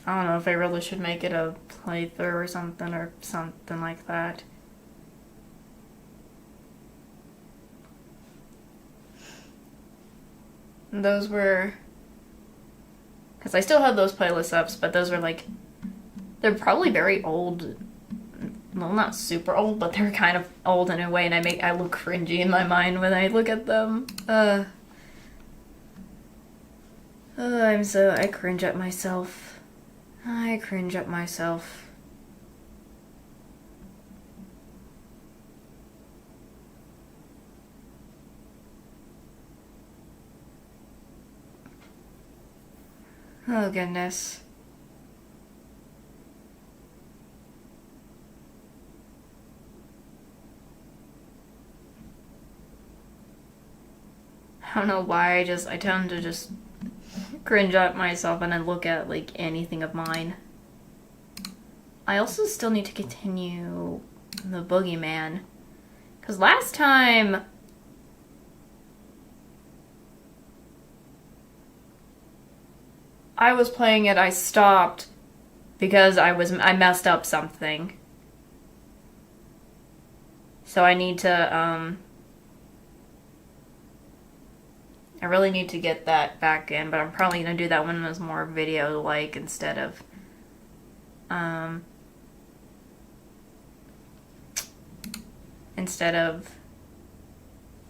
don't know if I really should make it a playthrough or something like that. And those were, because I still have those playlists up, but those were like, they're probably very old. Well, not super old, but they're kind of old in a way, and I look cringy in my mind when I look at them. I cringe at myself. I cringe at myself. Oh, goodness. I don't know why, I tend to just cringe at myself and then look at, like, anything of mine. I also still need to continue the Boogeyman. Because last time I was playing it, I stopped because I messed up something. So I need to, I really need to get that back in, but I'm probably going to do that when it's more video-like instead of,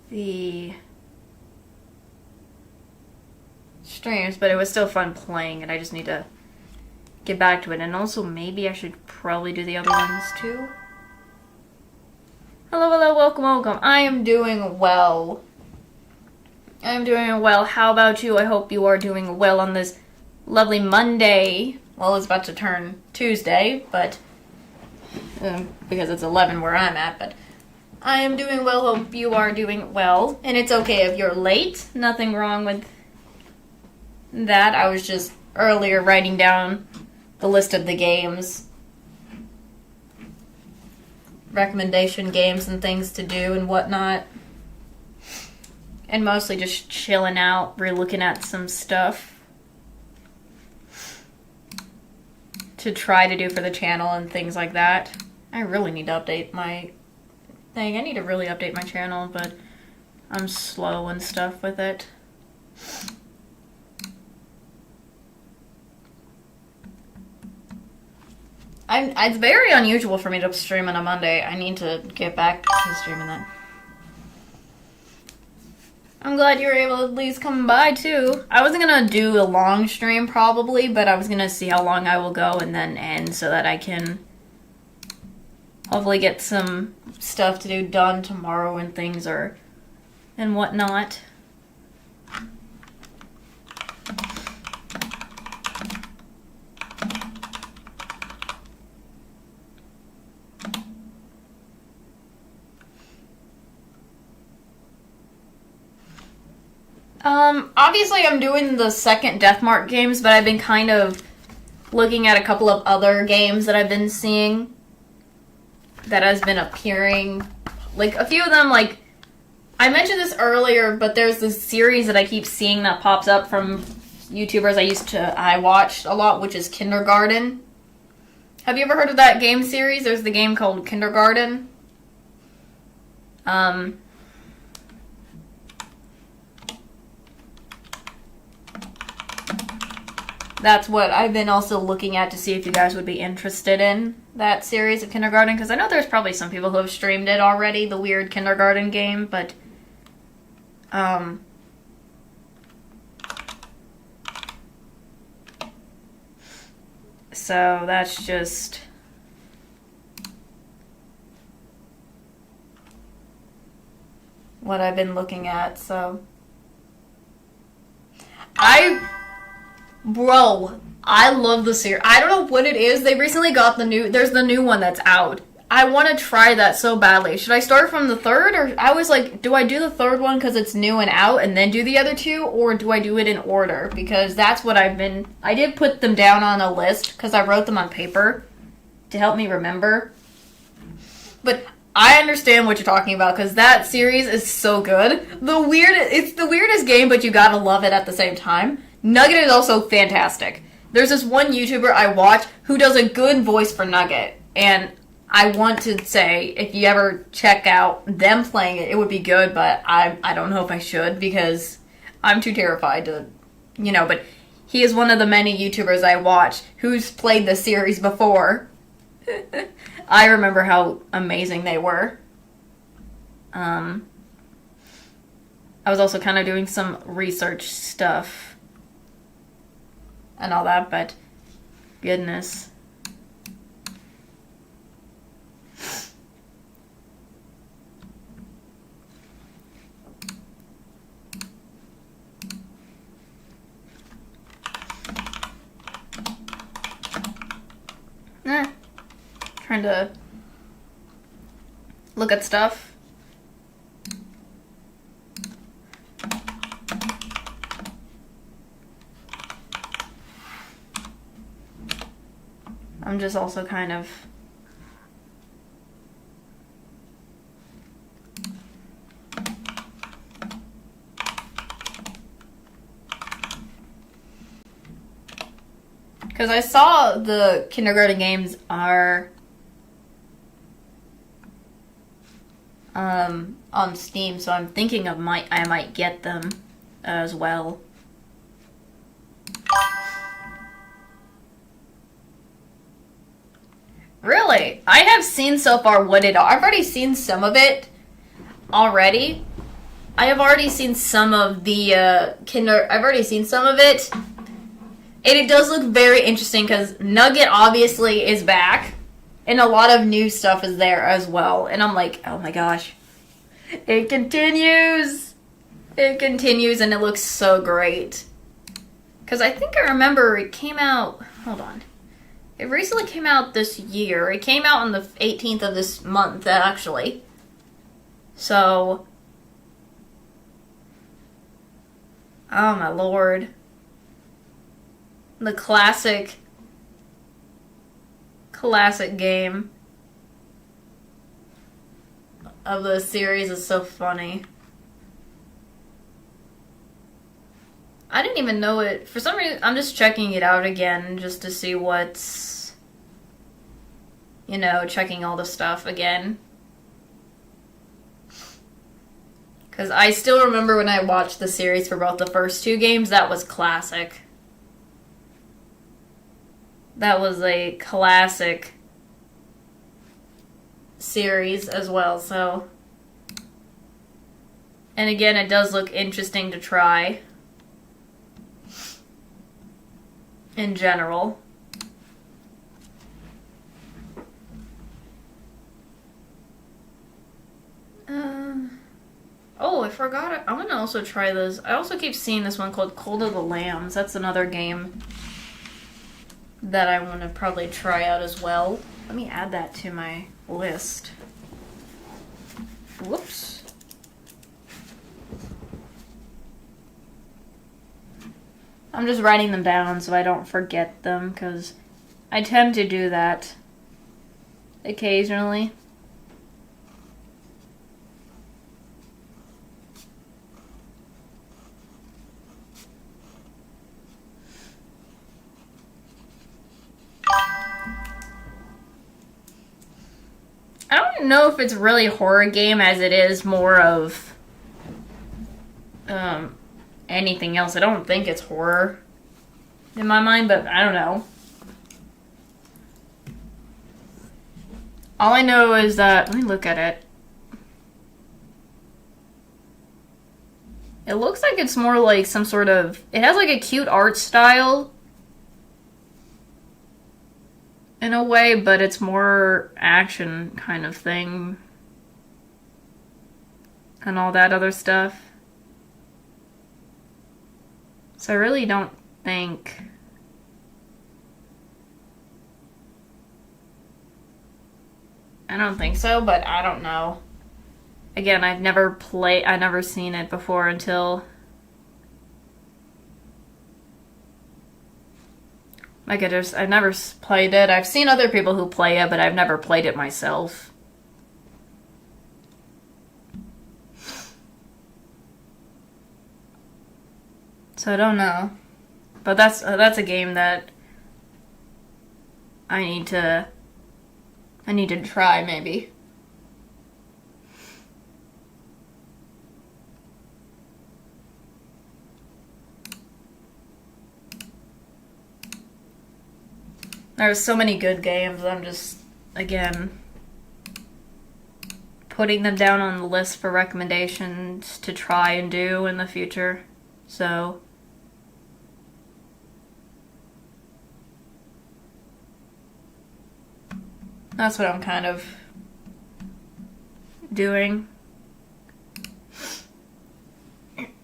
the streams, but it was still fun playing, and I just need to get back to it. And also, maybe I should probably do the other ones too. Hello, hello, welcome, welcome. I am doing well. I'm doing well. How about you? I hope you are doing well on this lovely Monday. Well, it's about to turn Tuesday, but because it's 11 where I'm at, but I am doing well. Hope you are doing well. And it's okay if you're late. Nothing wrong with that. I was just earlier writing down the list of the games. Recommendation games and things to do and whatnot. And mostly just chilling out, re-looking at some stuff to try to do for the channel and things like that. I really need to update my thing. I need to really update my channel, but I'm slow and stuff with it. It's very unusual for me to stream on a Monday. I need to get back to streaming that. I'm glad you were able to at least come by, too. I wasn't going to do a long stream, probably, but I was going to see how long I will go and then end so that I can hopefully get some stuff to do done tomorrow and things and whatnot. Obviously I'm doing the second Deathmark games, but I've been kind of looking at a couple of other games that I've been seeing that has been appearing. Like, a few of them, like, I mentioned this earlier, but there's this series that I keep seeing that pops up from YouTubers I watched a lot, which is Kindergarten. Have you ever heard of that game series? There's the game called Kindergarten. That's what I've been also looking at to see if you guys would be interested in that series of Kindergarten, because I know there's probably some people who have streamed it already, the weird Kindergarten game, but so that's just what I've been looking at, so Bro, I love the series. I don't know what it is. They recently got there's the new one that's out. I want to try that so badly. Should I start from the third? Or I was like, do I do the third one because it's new and out and then do the other two? Or do I do it in order? Because that's what I did put them down on a list because I wrote them on paper to help me remember. But I understand what you're talking about because that series is so good. It's the weirdest game, but you gotta love it at the same time. Nugget is also fantastic. There's this one YouTuber I watch who does a good voice for Nugget, and I want to say if you ever check out them playing it, it would be good. But I don't know if I should because I'm too terrified to, But he is one of the many YouTubers I watch who's played the series before. I remember how amazing they were. I was also kind of doing some research stuff and all that, but goodness. Trying to look at stuff. I'm just also kind of because I saw the kindergarten games are on Steam, so I'm thinking I might get them as well. Really? I have seen so far what it are. I've already seen some of it already. I have already seen some of the I've already seen some of it. And it does look very interesting because Nugget obviously is back. And a lot of new stuff is there as well. And I'm like, oh my gosh. It continues. It continues and it looks so great. Because I think I remember it came out... Hold on. It recently came out this year. It came out on the 18th of this month, actually. So... Oh my lord. The classic game of the series is so funny. I didn't even know it. For some reason, I'm just checking it out again just to see what's, checking all the stuff again. Because I still remember when I watched the series for both the first two games, that was classic. That was a classic series as well, so. And again, it does look interesting to try. In general. Oh, I forgot it. I'm gonna also try this. I also keep seeing this one called Cult of the Lambs. That's another game that I want to probably try out as well. Let me add that to my list. Whoops. I'm just writing them down so I don't forget them, because I tend to do that occasionally. I don't know if it's really a horror game as it is more of anything else. I don't think it's horror in my mind, but I don't know. All I know is that, let me look at it. It looks like it's more like some sort of, it has like a cute art style in a way, but it's more action kind of thing and all that other stuff. So I really don't think I don't think so, but I don't know. Again, I've never seen it before until... I've never played it. I've seen other people who play it, but I've never played it myself. So I don't know. But that's a game that I need to try, maybe. There's so many good games, I'm just, again, putting them down on the list for recommendations to try and do in the future. So... that's what I'm kind of doing.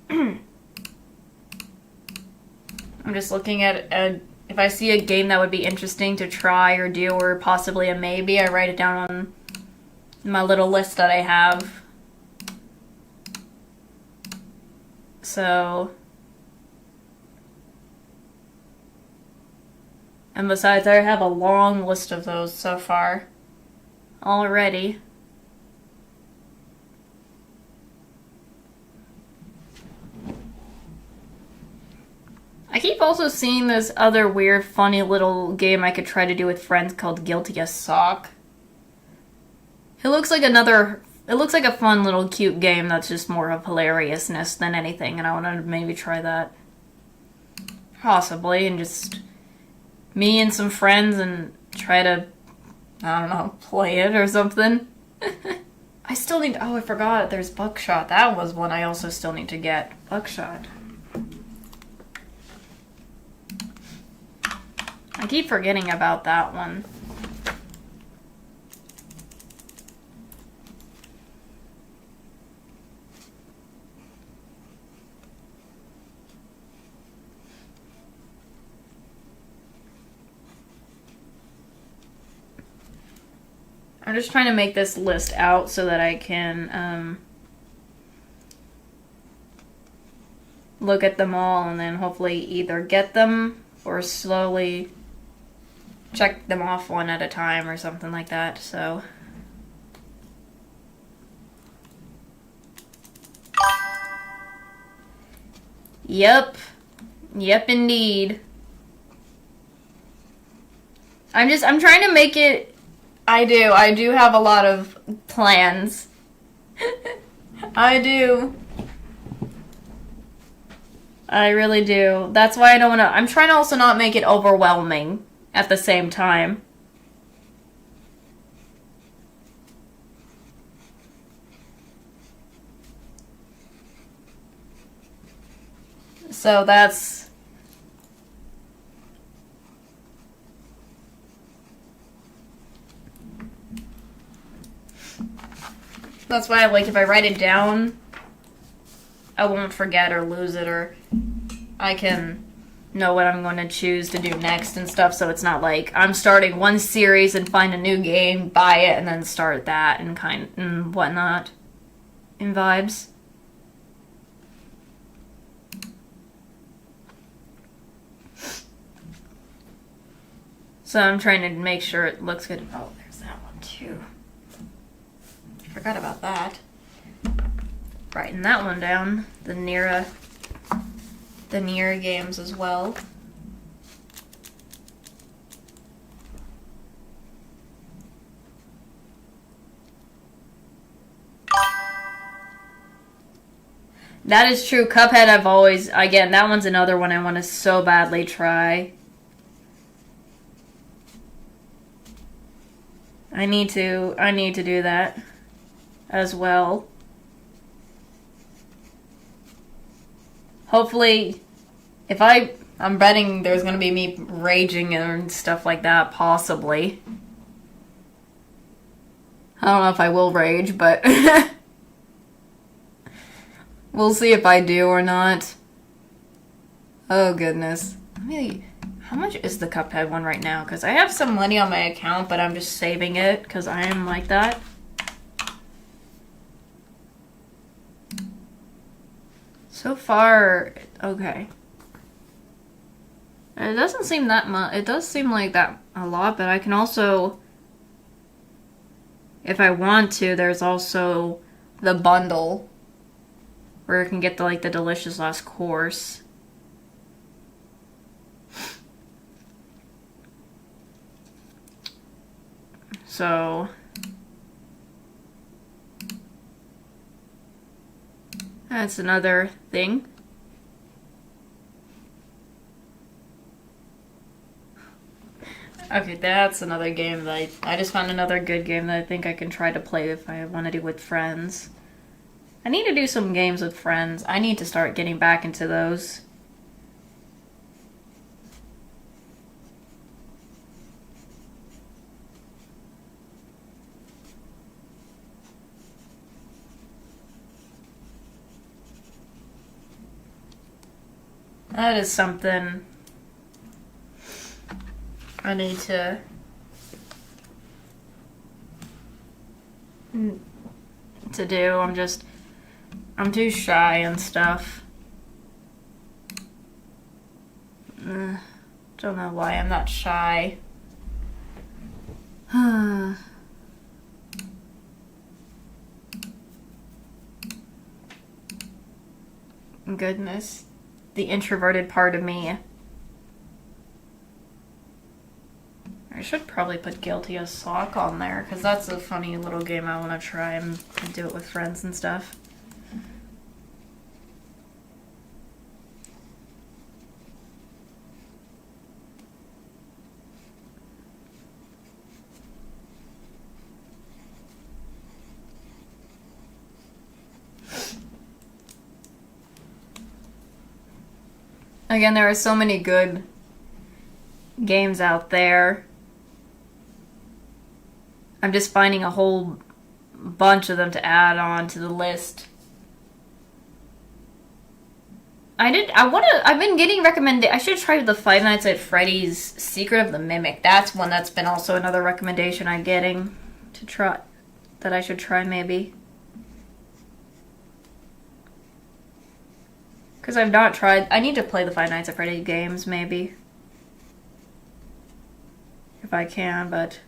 I'm just looking at if I see a game that would be interesting to try or do, or possibly a maybe, I write it down on my little list that I have. So... and besides, I have a long list of those so far already. I keep also seeing this other weird, funny little game I could try to do with friends called Guilty as Sock. It looks like a fun little cute game that's just more of hilariousness than anything, and I want to maybe try that. Possibly, and just... me and some friends and try to, I don't know, play it or something. I still need... oh, I forgot. There's Buckshot. That was one I also still need to get. Buckshot. I keep forgetting about that one. I'm just trying to make this list out so that I can look at them all and then hopefully either get them or slowly check them off one at a time or something like that. So yep indeed. I'm trying to make it... I do have a lot of plans. I do. I really do. That's why I don't want to... I'm trying to also not make it overwhelming at the same time. So that's... that's why, like, if I write it down, I won't forget or lose it, or I can know what I'm going to choose to do next and stuff, so it's not like I'm starting one series and find a new game, buy it, and then start that and whatnot in vibes. So I'm trying to make sure it looks good. Oh, there's that one too. Forgot about that. Writing that one down. The Nier games as well. That is true. Cuphead I've always... again, that one's another one I want to so badly try. I need to do that as well. Hopefully, if I'm betting there's gonna be me raging and stuff like that, possibly. I don't know if I will rage, but we'll see if I do or not. Oh goodness. How much is the Cuphead one right now? Because I have some money on my account, but I'm just saving it because I am like that. So far, okay. It doesn't seem that much. It does seem like that a lot, but I can also, if I want to, there's also the bundle where you can get the delicious last course. So that's another thing. Okay, that's another game that I just found another good game that I think I can try to play if I want to do with friends. I need to do some games with friends. I need to start getting back into those. That is something I need to do. I'm too shy and stuff. Don't know why I'm not shy. Goodness. The introverted part of me. I should probably put Guilty as Sock on there, because that's a funny little game I want to try and do it with friends and stuff. Again, there are so many good games out there. I'm just finding a whole bunch of them to add on to the list. I've been getting recommended. I should try the Five Nights at Freddy's Secret of the Mimic. That's one that's been also another recommendation I'm getting to try, that I should try maybe. Because I've not tried. I need to play the Five Nights at Freddy's games maybe. If I can, but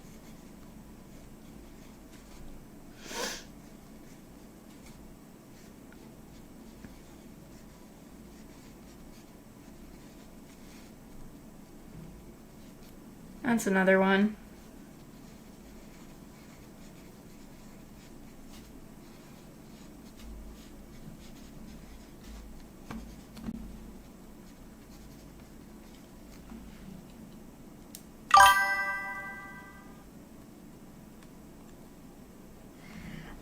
that's another one.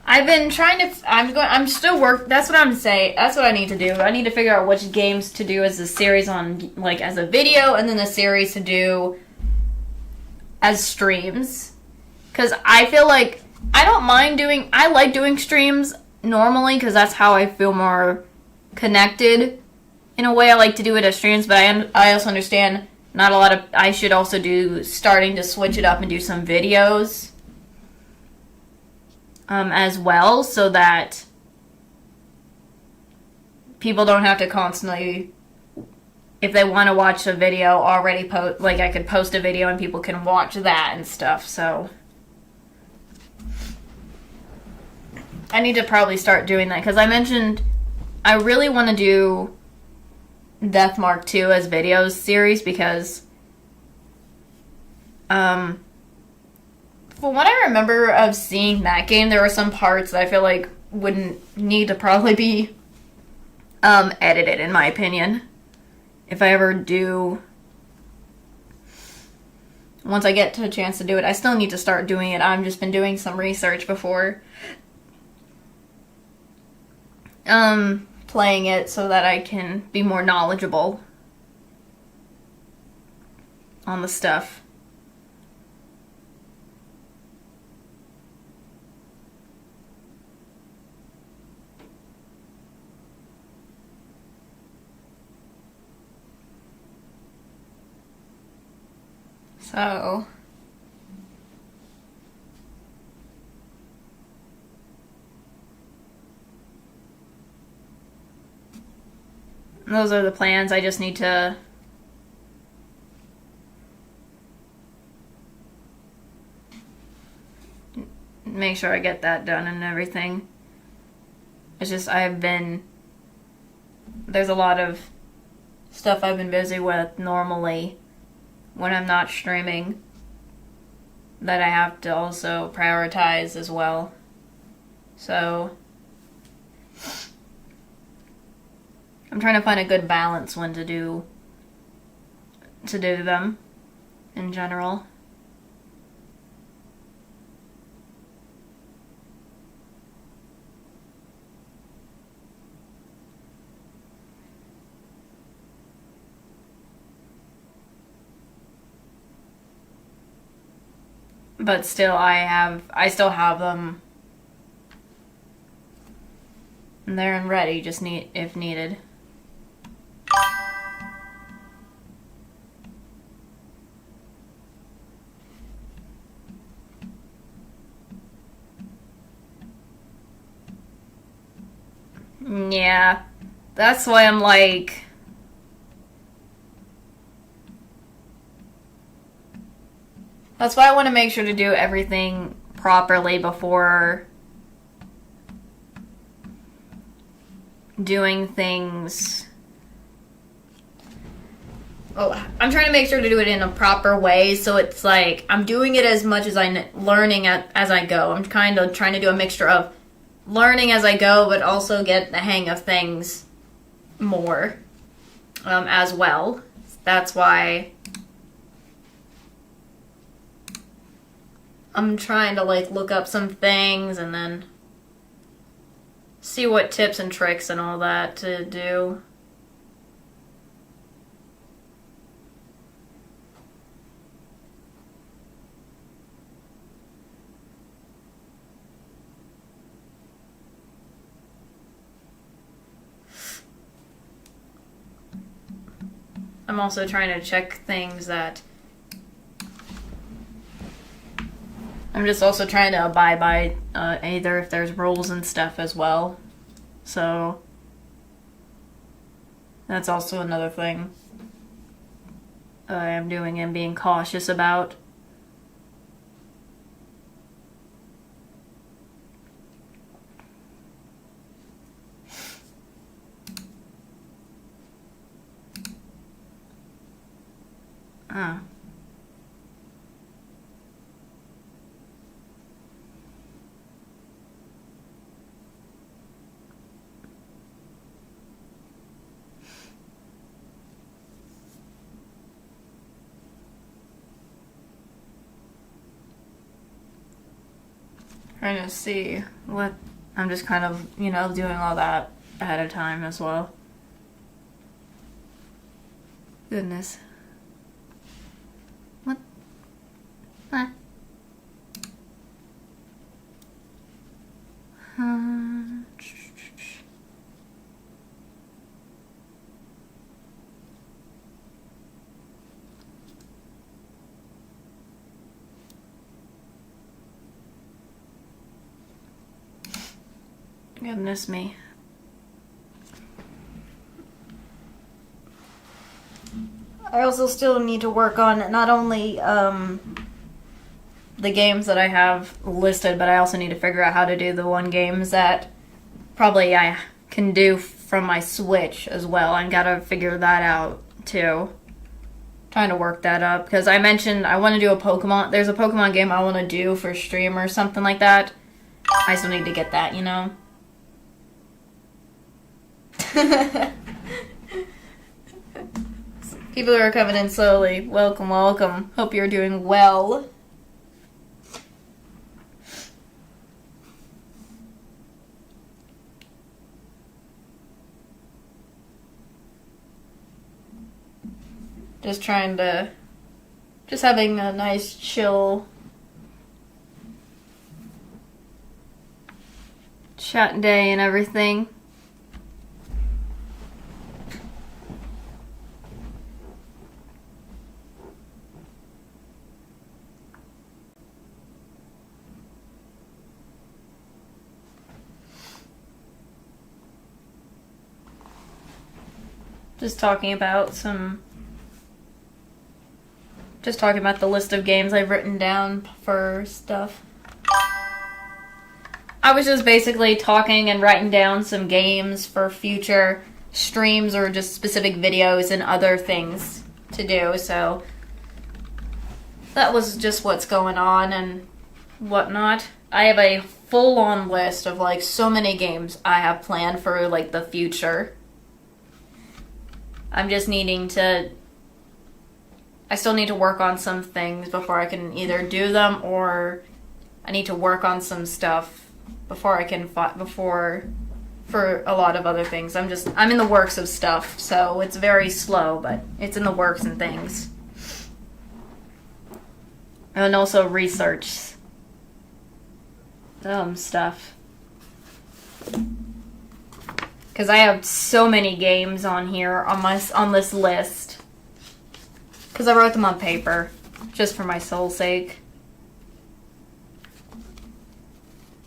I've been trying to. I'm still That's what I'm saying. That's what I need to do. I need to figure out which games to do as a series on, as a video, and then a series to do as streams. Because I feel like I don't mind doing. I like doing streams normally because that's how I feel more connected. In a way, I like to do it as streams, but I also understand not a lot of. I should also starting to switch it up and do some videos. As well, so that people don't have to constantly, if they want to watch a video, already post, I could post a video and people can watch that and stuff, so I need to probably start doing that, because I mentioned I really want to do Death Mark 2 as videos series, because from what I remember of seeing that game, there were some parts that I feel like wouldn't need to probably be edited, in my opinion. If I ever do, once I get to a chance to do it, I still need to start doing it. I've just been doing some research before playing it so that I can be more knowledgeable on the stuff. So those are the plans. I just need to make sure I get that done and everything. It's just there's a lot of stuff I've been busy with normally when I'm not streaming that I have to also prioritize as well. So I'm trying to find a good balance when to do them in general. But still, I still have them there and ready, just if needed. Yeah, that's why I'm like, that's why I want to make sure to do everything properly before doing things. Oh, I'm trying to make sure to do it in a proper way, so it's like I'm doing it as much as I'm learning as I go. I'm kind of trying to do a mixture of learning as I go, but also get the hang of things more as well. That's why I'm trying to like look up some things and then see what tips and tricks and all that to do. I'm also trying to check things that I'm just also trying to abide by either if there's rules and stuff as well. So that's also another thing I am doing and being cautious about. Ah. Trying to see what I'm just kind of, doing all that ahead of time as well. Goodness. What? Huh? Goodness me. I also still need to work on not only the games that I have listed, but I also need to figure out how to do the one games that probably I can do from my Switch as well. I gotta figure that out too. Trying to work that up because I mentioned I want to do a Pokemon. There's a Pokemon game I want to do for stream or something like that. I still need to get that, People are coming in slowly. Welcome, welcome. Hope you're doing well. Just having a nice chill chat day and everything. Just talking about some. Just talking about the list of games I've written down for stuff. I was just basically talking and writing down some games for future streams or just specific videos and other things to do, so that was just what's going on and whatnot. I have a full-on list of like so many games I have planned for like the future. I'm just needing to... I still need to work on some things before I can either do them, or I need to work on some stuff before I can for a lot of other things. I'm in the works of stuff, so it's very slow, but it's in the works and things. And also research stuff. Because I have so many games on here on this list. Because I wrote them on paper, just for my soul's sake.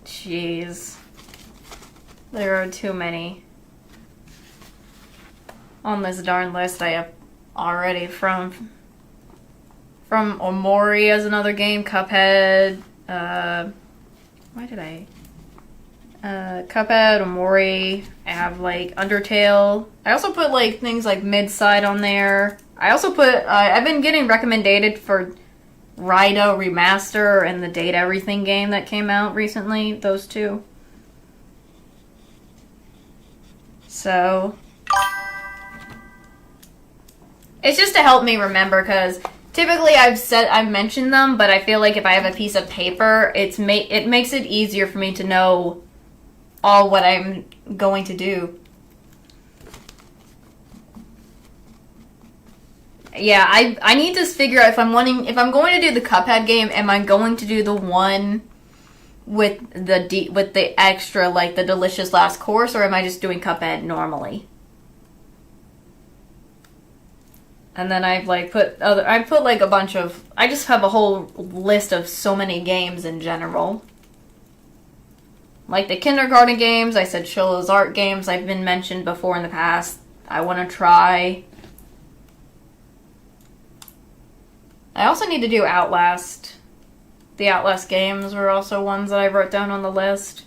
Jeez. There are too many on this darn list I have already from Omori as another game, Cuphead, Cuphead, Omori, I have like Undertale. I also put like things like Midside on there. I also put, I've been getting recommended for Rhino Remaster and the Date Everything game that came out recently, those two. So, it's just to help me remember, because typically I've mentioned them, but I feel like if I have a piece of paper, it makes it easier for me to know all what I'm going to do. Yeah, I need to figure out if I'm going to do the Cuphead game, am I going to do the one with the extra, like the delicious last course, or am I just doing Cuphead normally? And then I've like I just have a whole list of so many games in general. Like the kindergarten games, I said Sholo's Art games, I've been mentioned before in the past. I want to try. I also need to do Outlast. The Outlast games were also ones that I wrote down on the list.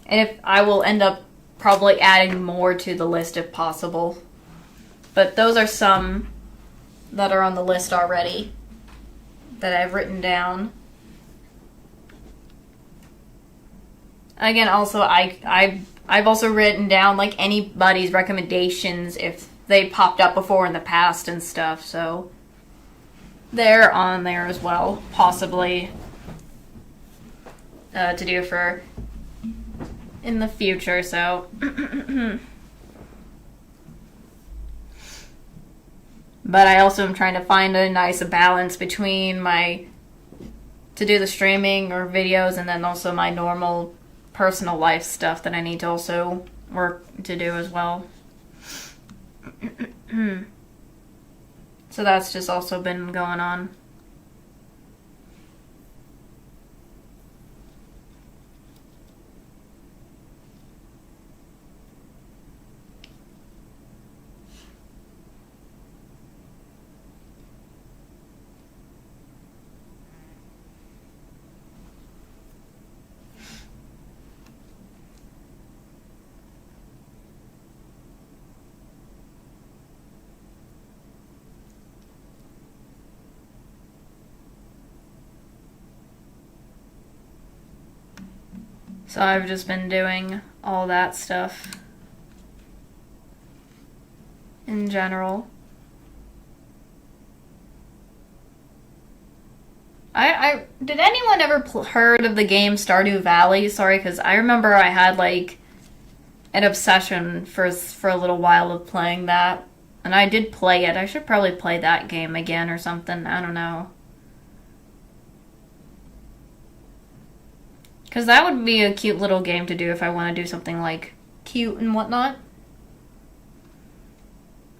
And if I will end up probably adding more to the list if possible. But those are some that are on the list already that I've written down. Again, also I've also written down like anybody's recommendations if they popped up before in the past and stuff, so they're on there as well, possibly to do for in the future, so but I also am trying to find a nice balance between to do the streaming or videos and then also my normal personal life stuff that I need to also work to do as well. So that's just also been going on. So I've just been doing all that stuff in general. Did anyone ever heard of the game Stardew Valley? Sorry, because I remember I had like an obsession for a little while of playing that, and I did play it. I should probably play that game again or something. I don't know. Because that would be a cute little game to do if I want to do something, like, cute and whatnot.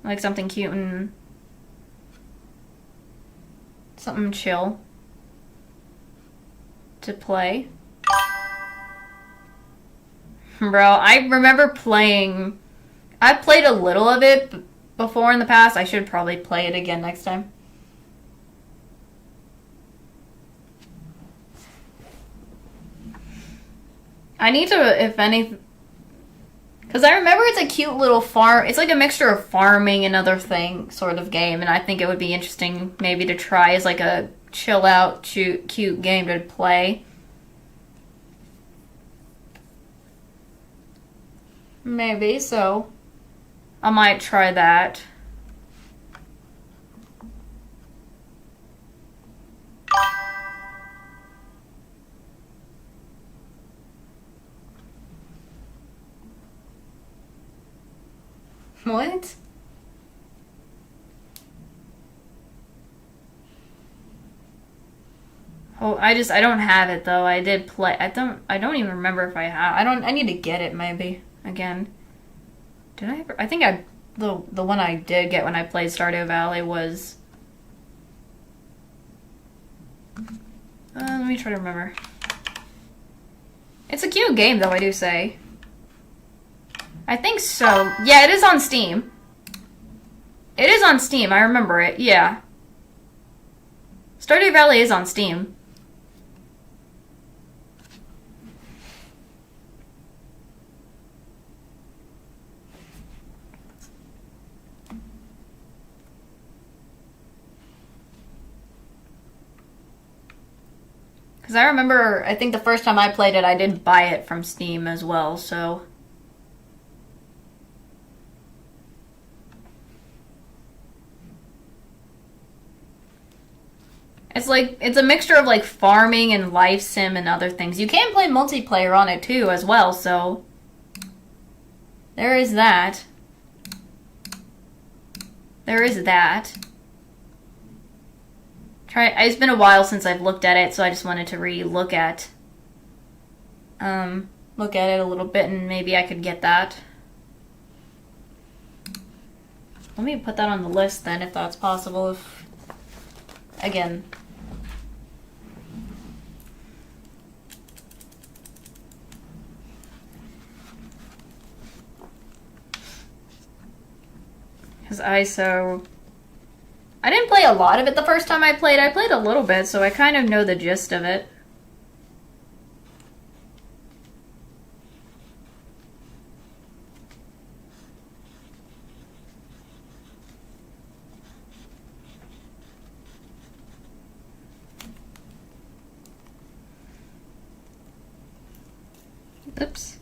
Like, something cute and... something chill. To play. Bro, I remember playing. I played a little of it before in the past. I should probably play it again next time. I need to, if any, because I remember it's a cute little farm. It's like a mixture of farming and other thing sort of game, and I think it would be interesting maybe to try as like a chill out, cute game to play. Maybe so. I might try that. What? Oh, I don't have it though. I did play. I don't even remember if I have. I need to get it maybe again. Did I ever? I think the one I did get when I played Stardew Valley was. Let me try to remember. It's a cute game though, I do say. I think so. Yeah, it is on Steam. It is on Steam. I remember it. Yeah. Stardew Valley is on Steam. Because I remember, I think the first time I played it, I did buy it from Steam as well, so. It's like, it's a mixture of like farming and life sim and other things. You can play multiplayer on it too as well, so. There is that. There is that. It's been a while since I've looked at it, so I just wanted to look at it a little bit, and maybe I could get that. Let me put that on the list then, if that's possible. If again. Because I didn't play a lot of it the first time I played. I played a little bit, so I kind of know the gist of it. Oops.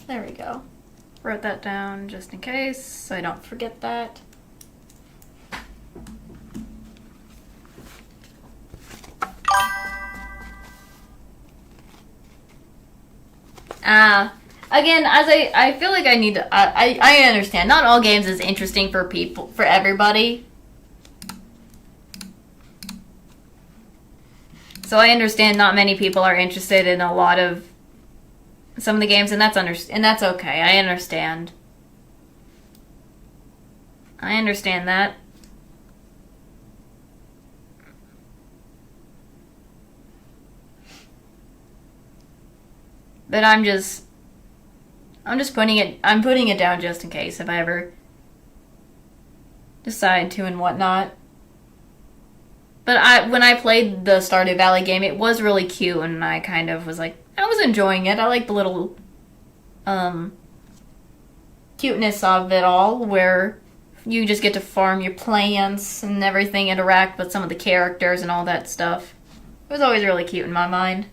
There we go. Wrote that down just in case, so I don't forget that. Again, as I feel like I need to, I understand. Not all games is interesting for everybody. So I understand not many people are interested in a lot of some of the games, and that's okay. I understand. I understand that. But I'm just putting it down just in case if I ever decide to and whatnot. But when I played the Stardew Valley game, it was really cute, and I kind of was like, I was enjoying it. I like the little cuteness of it all, where you just get to farm your plants and everything, interact with some of the characters and all that stuff. It was always really cute in my mind.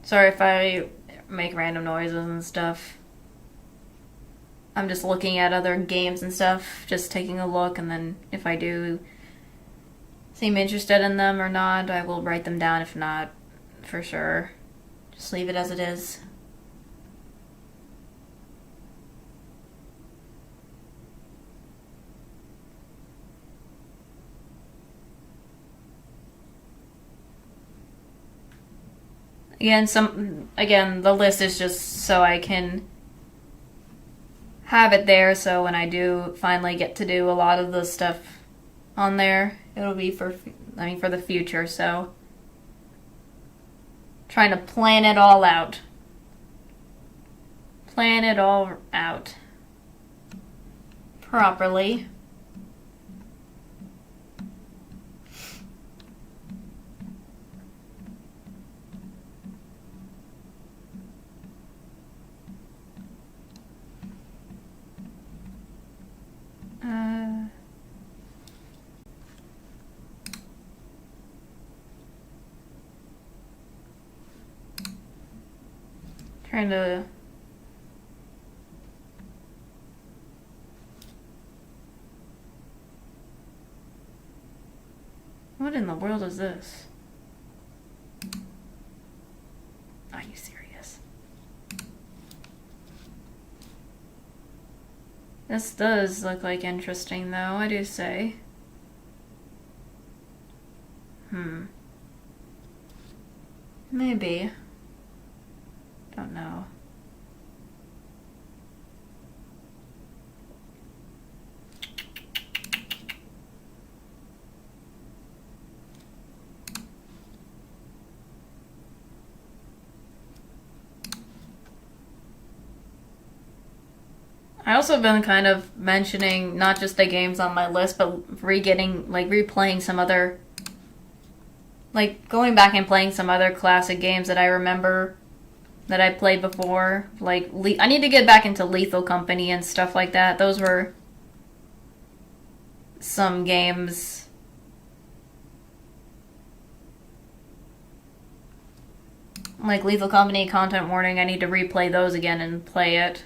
Sorry if I make random noises and stuff. I'm just looking at other games and stuff, just taking a look, and then if I do seem interested in them or not, I will write them down. If not, for sure, just leave it as it is. Again, the list is just so I can have it there, so when I do finally get to do a lot of the stuff on there, it'll be for the future, so trying to plan it all out. Plan it all out properly. Trying to What in the world is this? Are you serious? This does look like interesting though, I do say. Maybe. Don't know. I also been kind of mentioning not just the games on my list, but replaying some other, going back and playing some other classic games that I remember that I played before. I need to get back into Lethal Company and stuff like that. Those were some games. Like Lethal Company, Content Warning, I need to replay those again and play it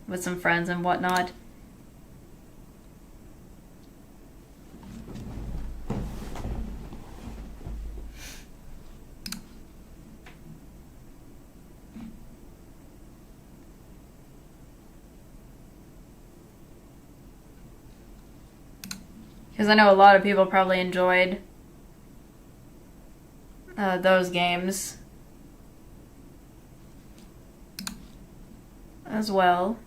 with some friends and whatnot. Because I know a lot of people probably enjoyed those games as well.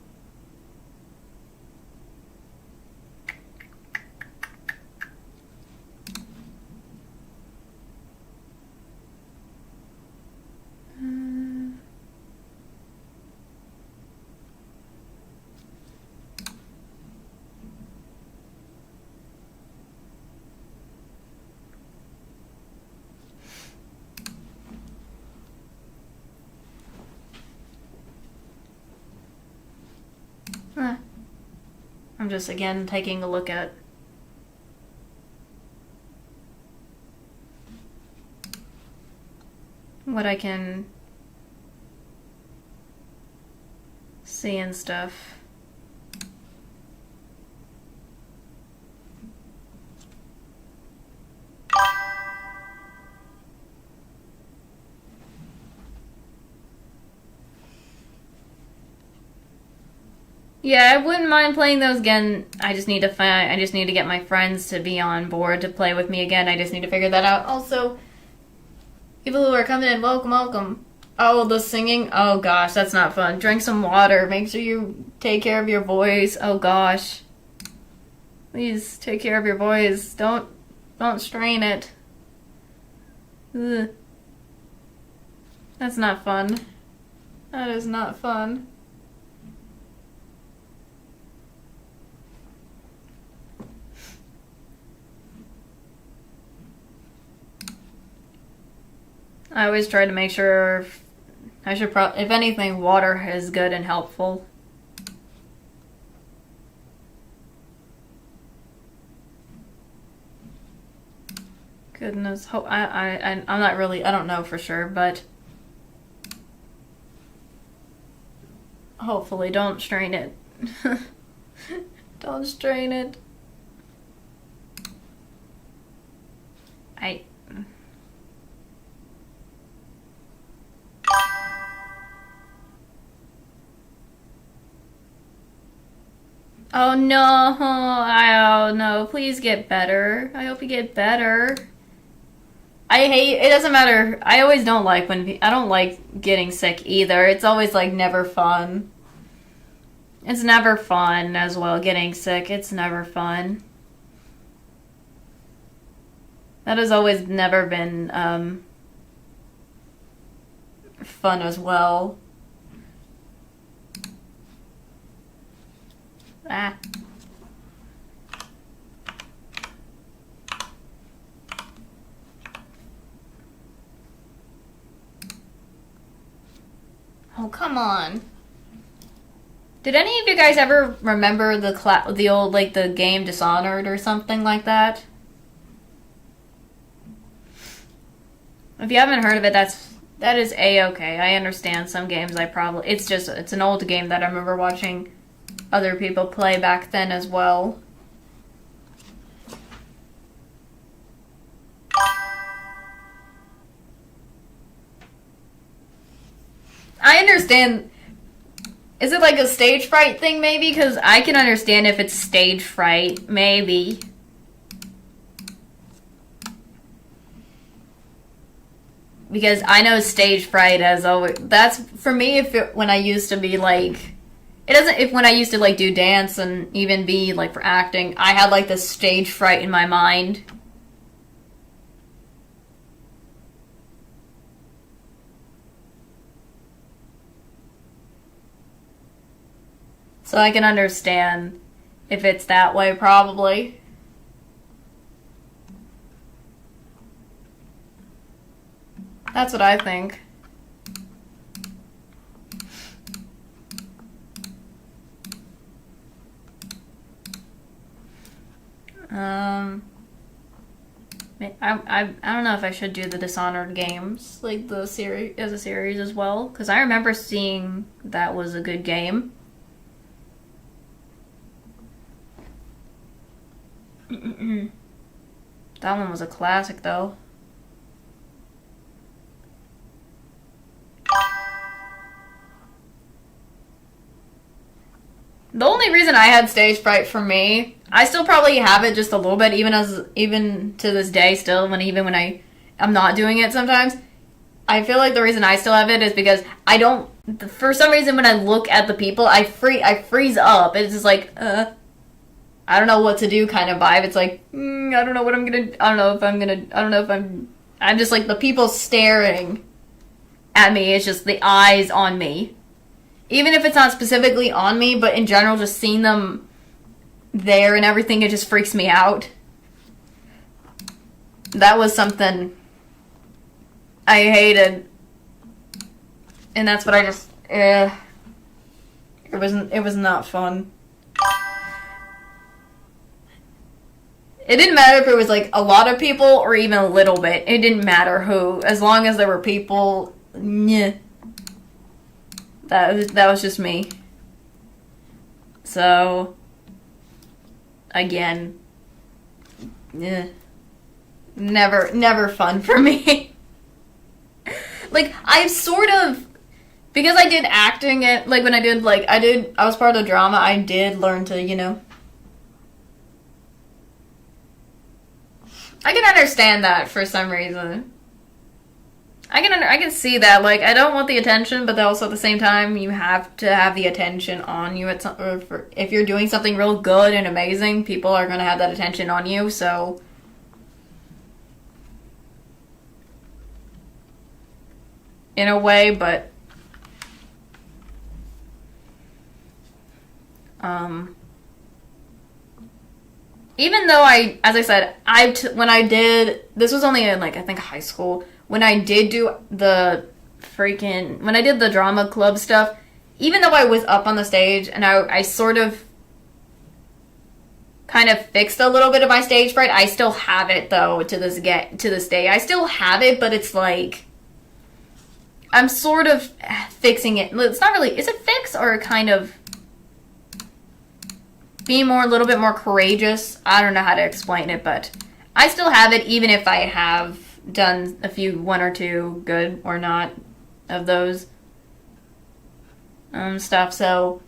I'm just again taking a look at what I can see and stuff. Yeah, I wouldn't mind playing those again. I just need to get my friends to be on board to play with me again. I just need to figure that out. Also, people who are coming in, welcome, welcome. Oh, the singing? Oh gosh, that's not fun. Drink some water. Make sure you take care of your voice. Oh gosh. Please take care of your voice. Don't strain it. Ugh. That's not fun. That is not fun. I always try to make sure if anything, water is good and helpful. Goodness. I'm not really, I don't know for sure, but hopefully don't strain it. Don't strain it. Oh no, oh no, please get better. I hope you get better. It doesn't matter. I always don't like I don't like getting sick either. It's always like never fun. It's never fun as well, getting sick. It's never fun. That has always never been, fun as well. Ah. Oh, come on. Did any of you guys ever remember the old, like, the game Dishonored or something like that? If you haven't heard of it, that is A-okay. I understand some games it's an old game that I remember watching other people play back then as well. I understand. Is it like a stage fright thing, maybe? Because I can understand if it's stage fright, maybe. Because I know stage fright as always. That's for me. When I used to be like, when I used to like do dance and even be like for acting, I had like this stage fright in my mind. So I can understand if it's that way, probably. That's what I think. I don't know if I should do the Dishonored games, like the series as a series as well, because I remember seeing that was a good game. That one was a classic, though. The only reason I had stage fright for me, I still probably have it just a little bit, even to this day still, even when I'm not doing it sometimes. I feel like the reason I still have it is because for some reason when I look at the people, I freeze up. It's just like, I don't know what to do kind of vibe. It's like, I don't know what I'm gonna, I don't know if I'm gonna, I don't know if I'm just like the people staring at me. It's just the eyes on me. Even if it's not specifically on me, but in general, just seeing them there and everything, it just freaks me out. That was something I hated. And that's what it was not fun. It didn't matter if it was like a lot of people or even a little bit. It didn't matter who. As long as there were people, yeah. That was just me. So, again, yeah, never fun for me. Like, I've sort of, because I did acting at, like, when I was part of the drama, I did learn to, I can understand that for some reason. I can see that. Like, I don't want the attention, but also at the same time, you have to have the attention on you. If you're doing something real good and amazing, people are going to have that attention on you, so. In a way, but. Even though as I said, when I did, this was only in, like, I think high school. When I did do when I did the drama club stuff, even though I was up on the stage and I sort of, kind of fixed a little bit of my stage fright. I still have it though to this day. I still have it, but it's like I'm sort of fixing it. It's not really. Is it fixed or kind of being a little bit more courageous? I don't know how to explain it, but I still have it even if I have done one or two good or not of those stuff. So,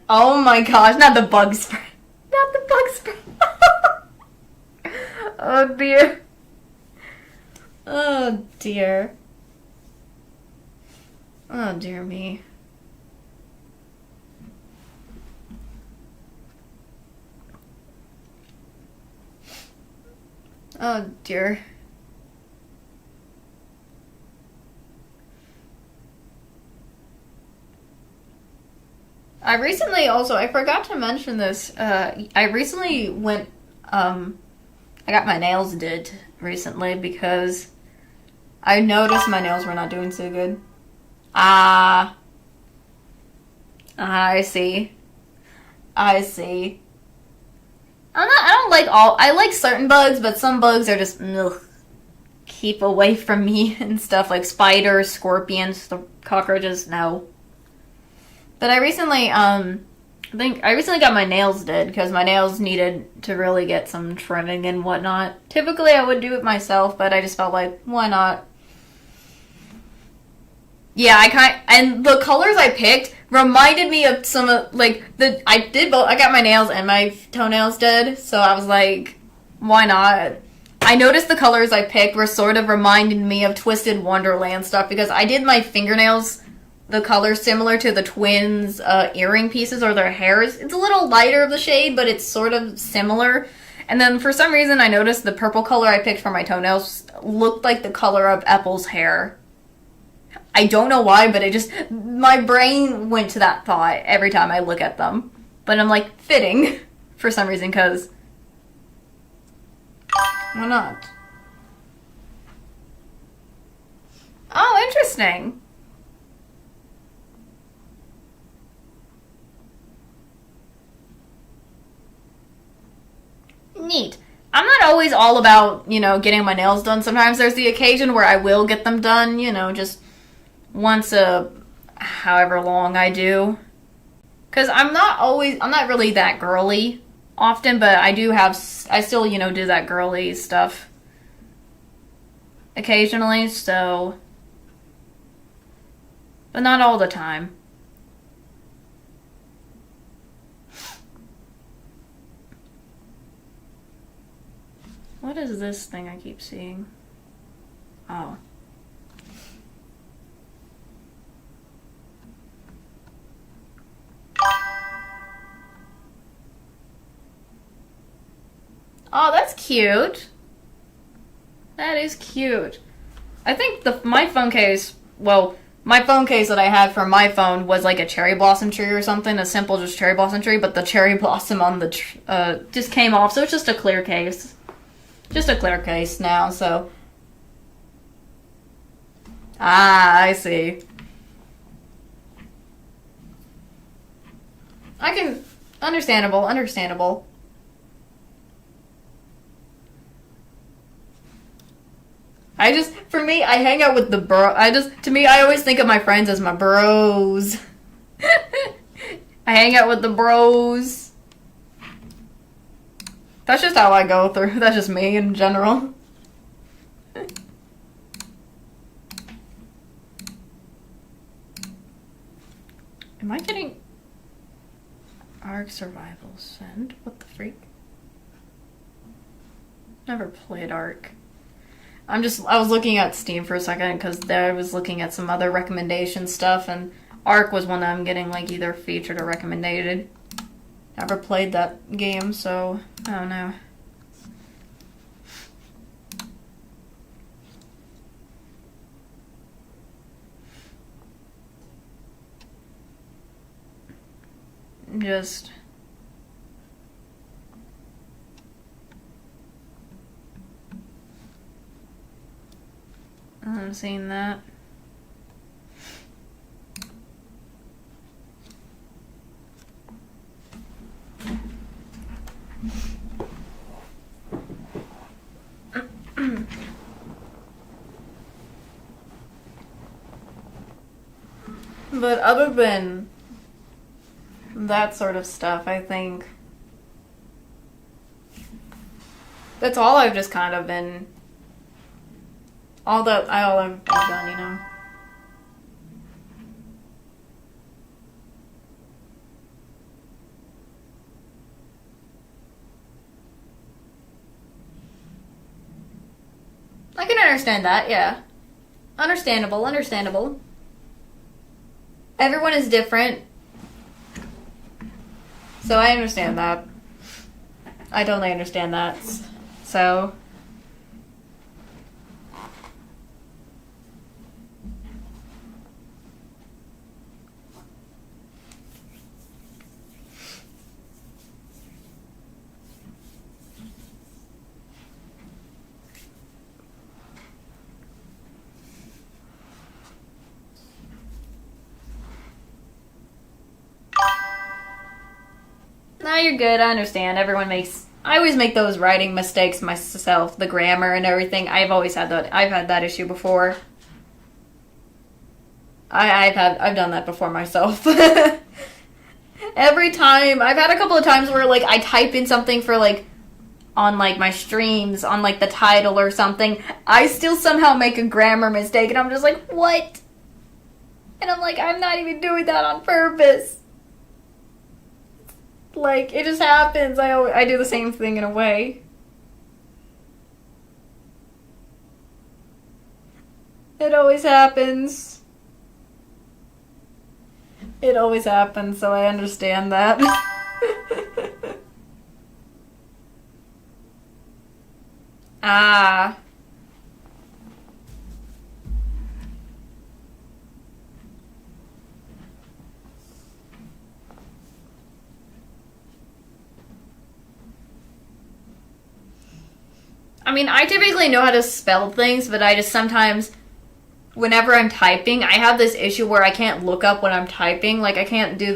oh my gosh, not the bug spray, not the bug spray. Oh dear. Oh dear. Oh dear me. Oh dear. I recently also, I forgot to mention this, I recently I got my nails did recently because I noticed my nails were not doing so good. I see. I see. I don't like I like certain bugs, but some bugs are just, ugh, keep away from me and stuff, like spiders, scorpions, the cockroaches, no. But I recently, got my nails did because my nails needed to really get some trimming and whatnot. Typically I would do it myself, but I just felt like, why not? Yeah, and the colors I picked reminded me of some of, like, I got my nails and my toenails did, so I was like, why not? I noticed the colors I picked were sort of reminding me of Twisted Wonderland stuff, because I did my fingernails, the color similar to the twins' earring pieces or their hairs. It's a little lighter of the shade, but it's sort of similar. And then for some reason I noticed the purple color I picked for my toenails looked like the color of Apple's hair. I don't know why, but my brain went to that thought every time I look at them. But I'm like, fitting for some reason, because why not? Oh, interesting. Neat. I'm not always all about, getting my nails done. Sometimes there's the occasion where I will get them done, just once however long I do. Because I'm not really that girly often, but I still, do that girly stuff occasionally, so, but not all the time. What is this thing I keep seeing? Oh. Oh, that's cute. That is cute. I think my phone case that I had for my phone was like a cherry blossom tree or something, a simple just cherry blossom tree, but the cherry blossom on the just came off, so it's just a clear case. Just a clear case now, so. I see. Understandable. For me, I hang out with the to me, I always think of my friends as my bros. I hang out with the bros. That's just how I go through. That's just me in general. Am I getting Ark Survival Send? What the freak? Never played Ark. I was looking at Steam for a second because I was looking at some other recommendation stuff, and Ark was one that I'm getting like either featured or recommended. Never played that game, so I don't know. I'm seeing that. But other than that sort of stuff, I think that's all I've just kind of been, all I've done, you know. I can understand that, yeah. Understandable, understandable. Everyone is different. So I understand that. I totally understand that. So no, you're good. I understand. I always make those writing mistakes myself, the grammar and everything. I've always had that. I've had that issue before. I've done that before myself. Every time, I've had a couple of times where like I type in something for like on like my streams on like the title or something, I still somehow make a grammar mistake and I'm just like, what? And I'm like, I'm not even doing that on purpose. Like, it just happens. I do the same thing in a way. It always happens. It always happens, so I understand that. Ah. I mean, I typically know how to spell things, but I just sometimes, whenever I'm typing, I have this issue where I can't look up when I'm typing. Like, I can't do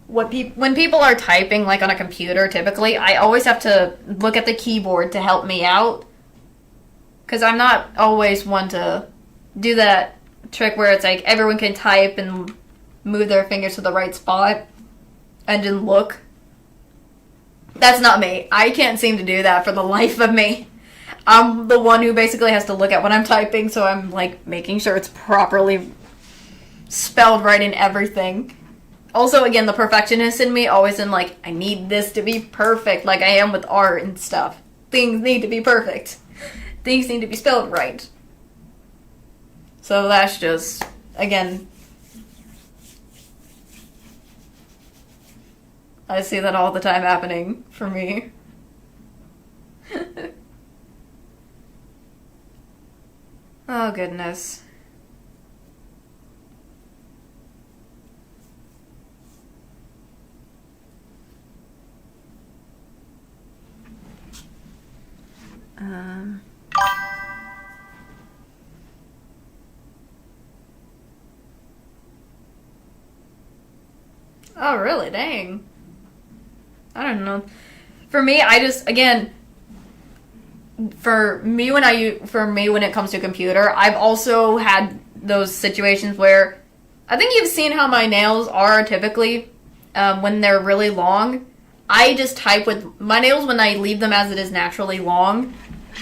when people are typing, like on a computer, typically, I always have to look at the keyboard to help me out. Because I'm not always one to do that trick where it's like everyone can type and move their fingers to the right spot and then look. That's not me. I can't seem to do that for the life of me. I'm the one who basically has to look at what I'm typing, so I'm like making sure it's properly spelled right in everything. Also, again, the perfectionist in me always in like, I need this to be perfect, like I am with art and stuff. Things need to be perfect. Things need to be spelled right. So that's just, again, I see that all the time happening for me. Oh, goodness. Um... Oh, really? Dang. I don't know. For me, I just, again, for me when it comes to a computer, I've also had those situations where I think you've seen how my nails are typically when they're really long. I just type with my nails when I leave them as it is naturally long.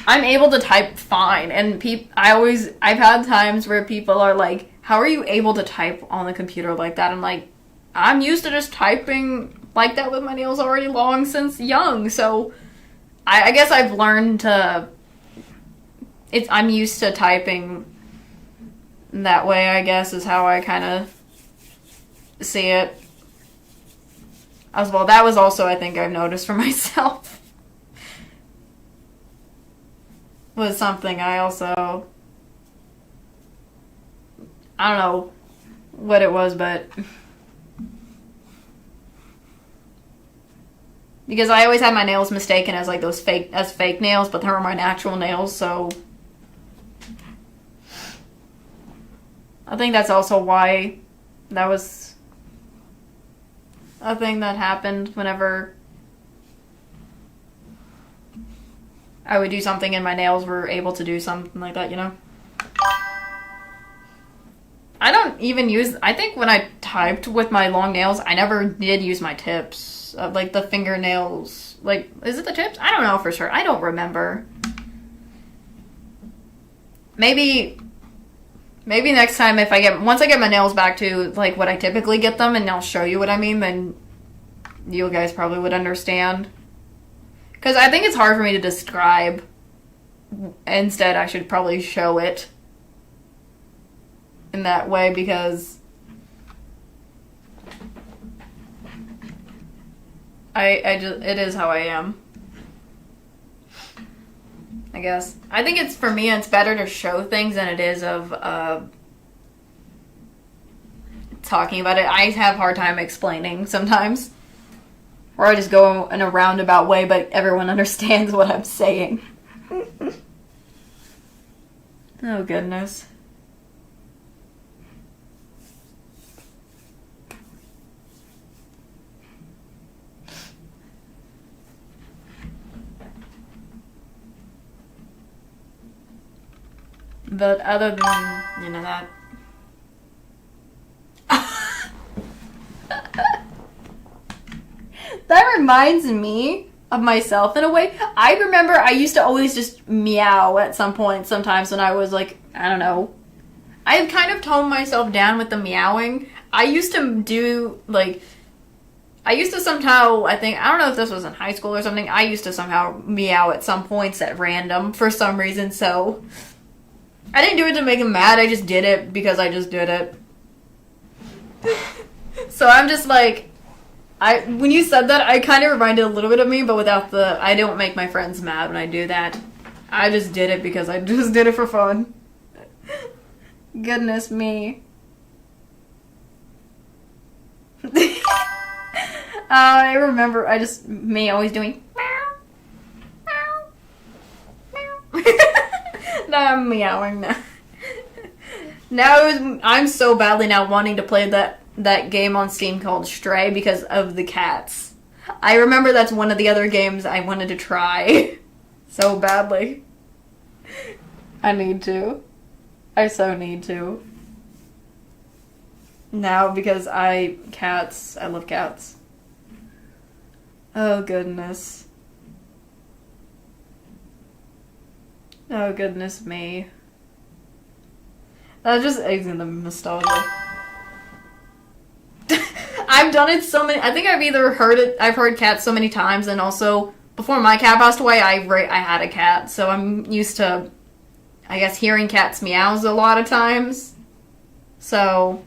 I'm able to type fine, and I've had times where people are like, "How are you able to type on the computer like that?" I'm like, I'm used to just typing like that with my nails already long since young, so I guess I've learned to. I'm used to typing that way, I guess, is how I kind of see it. As well, that was also, I think, I've noticed for myself. Was something I also. I don't know what it was, but. Because I always had my nails mistaken as like those fake nails, but they were my natural nails, so I think that's also why that was a thing that happened whenever I would do something and my nails were able to do something like that, you know? I don't even use. I think when I typed with my long nails, I never did use my tips, like the fingernails. Like, is it the tips? I don't know for sure. I don't remember. Maybe next time if once I get my nails back to like what I typically get them, and I'll show you what I mean, then you guys probably would understand. Because I think it's hard for me to describe. Instead, I should probably show it in that way because it is how I am. I guess. I think it's, for me, it's better to show things than it is of talking about it. I have a hard time explaining sometimes. Or I just go in a roundabout way, but everyone understands what I'm saying. Oh, goodness. But other than, that. That reminds me of myself in a way. I remember I used to always just meow at some point sometimes when I was like, I don't know. I've kind of toned myself down with the meowing. I used to somehow, I don't know if this was in high school or something, I used to somehow meow at some points at random for some reason, so I didn't do it to make him mad, I just did it because I just did it. So I'm just like, when you said that, I kind of reminded a little bit of me, but without I don't make my friends mad when I do that. I just did it because I just did it for fun. Goodness me. I remember me always doing meow, meow, meow. Now I'm meowing now. Now I'm so badly now wanting to play that game on Steam called Stray because of the cats. I remember that's one of the other games I wanted to try so badly. I need to. I so need to. Now because I love cats. Oh goodness. Oh goodness me. That just eggs in the nostalgia. I've done it so many. I think I've heard cats so many times, and also before my cat passed away, I had a cat, so I'm used to, I guess, hearing cats meows a lot of times. So,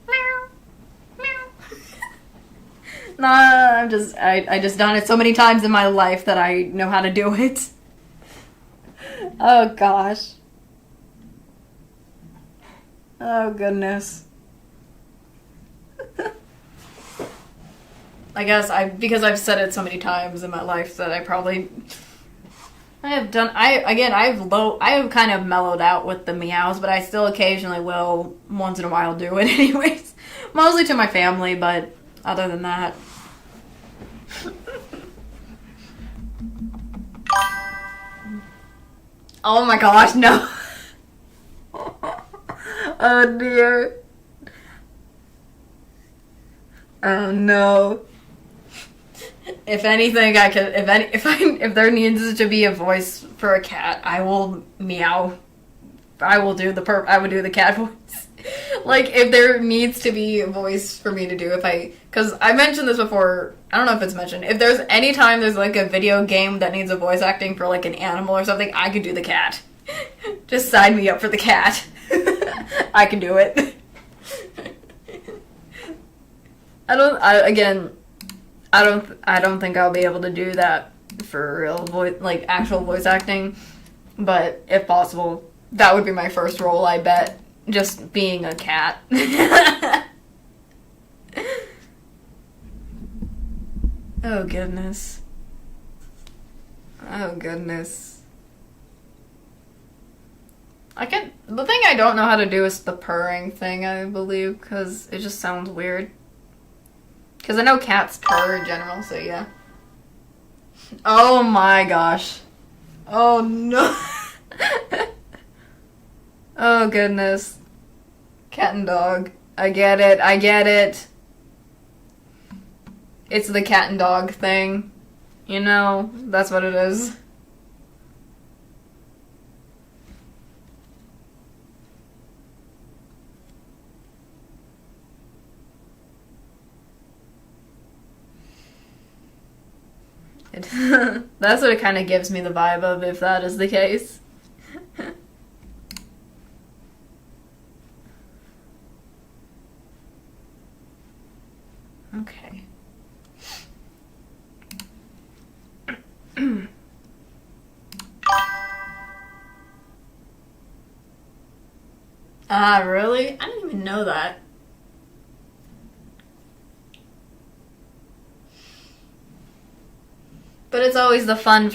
meow, meow. Nah, I just done it so many times in my life that I know how to do it. Oh gosh. Oh goodness. I guess because I've said it so many times in my life that I've kind of mellowed out with the meows, but I still occasionally will once in a while do it anyways. Mostly to my family, but other than that. Oh my gosh, no. Oh dear. Oh no. If anything, if there needs to be a voice for a cat, I will meow. I would do the cat voice. Like, if there needs to be a voice for me to do, because I mentioned this before, I don't know if it's mentioned, if there's any time there's like a video game that needs a voice acting for like an animal or something, I could do the cat. Just sign me up for the cat. I can do it. I don't think I'll be able to do that for real actual voice acting, but if possible, that would be my first role, I bet. Just being a cat. Oh goodness. Oh goodness. The thing I don't know how to do is the purring thing, I believe, because it just sounds weird. Because I know cats purr in general, so yeah. Oh my gosh. Oh no. Oh goodness. Cat and dog. I get it. I get it. It's the cat and dog thing. You know, that's what it is. That's what it kind of gives me the vibe of, if that is the case. Okay. Ah, really? I didn't even know that. But it's always the friendly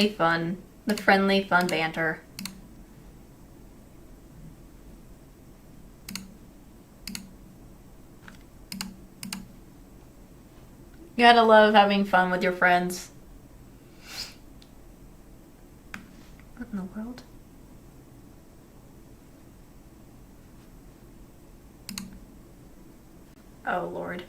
fun banter. You gotta love having fun with your friends. What in the world? Oh, Lord.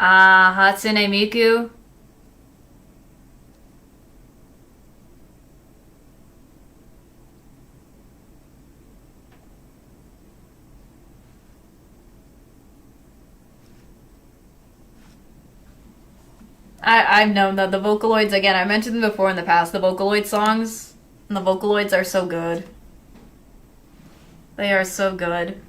Ah, Hatsune Miku. I've known that the Vocaloids, again, I mentioned them before in the past, the Vocaloid songs, and the Vocaloids are so good. They are so good.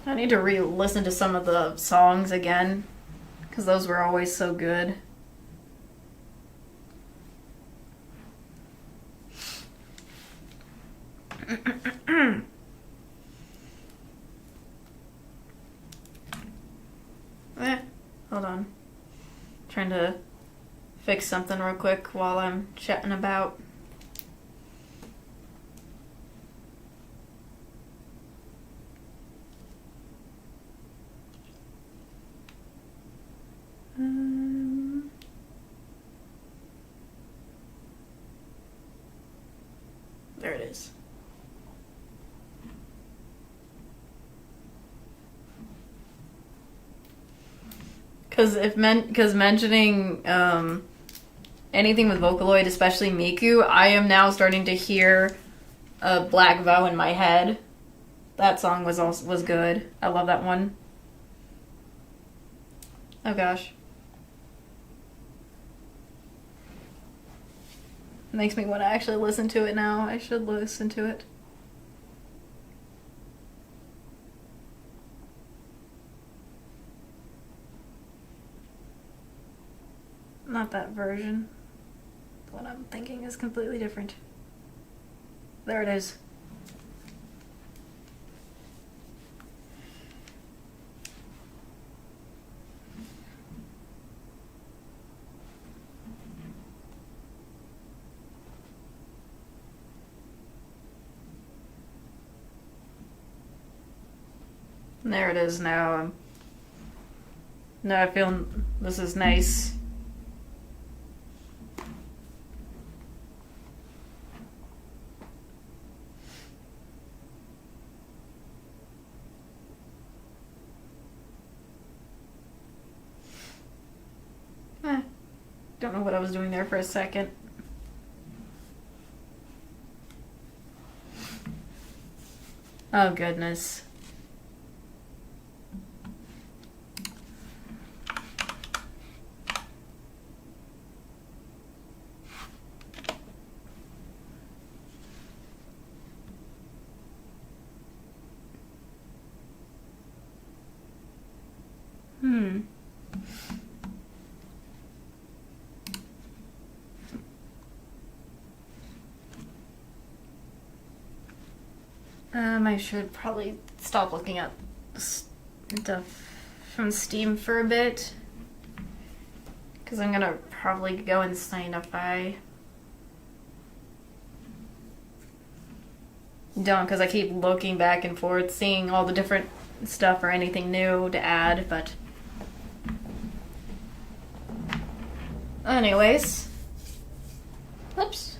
I need to re-listen to some of the songs again, because those were always so good. Hold on. Trying to fix something real quick while I'm chatting about. There it is. Because mentioning anything with Vocaloid, especially Miku, I am now starting to hear Black Vow in my head. That song was good. I love that one. Oh gosh. Makes me want to actually listen to it now. I should listen to it. Not that version. What I'm thinking is completely different. There it is. There it is now. Now I feel this is nice. Don't know what I was doing there for a second. Oh goodness. I should probably stop looking at stuff from Steam for a bit. Because I'm gonna probably go insane if I don't, because I keep looking back and forth, seeing all the different stuff or anything new to add, but anyways. Oops.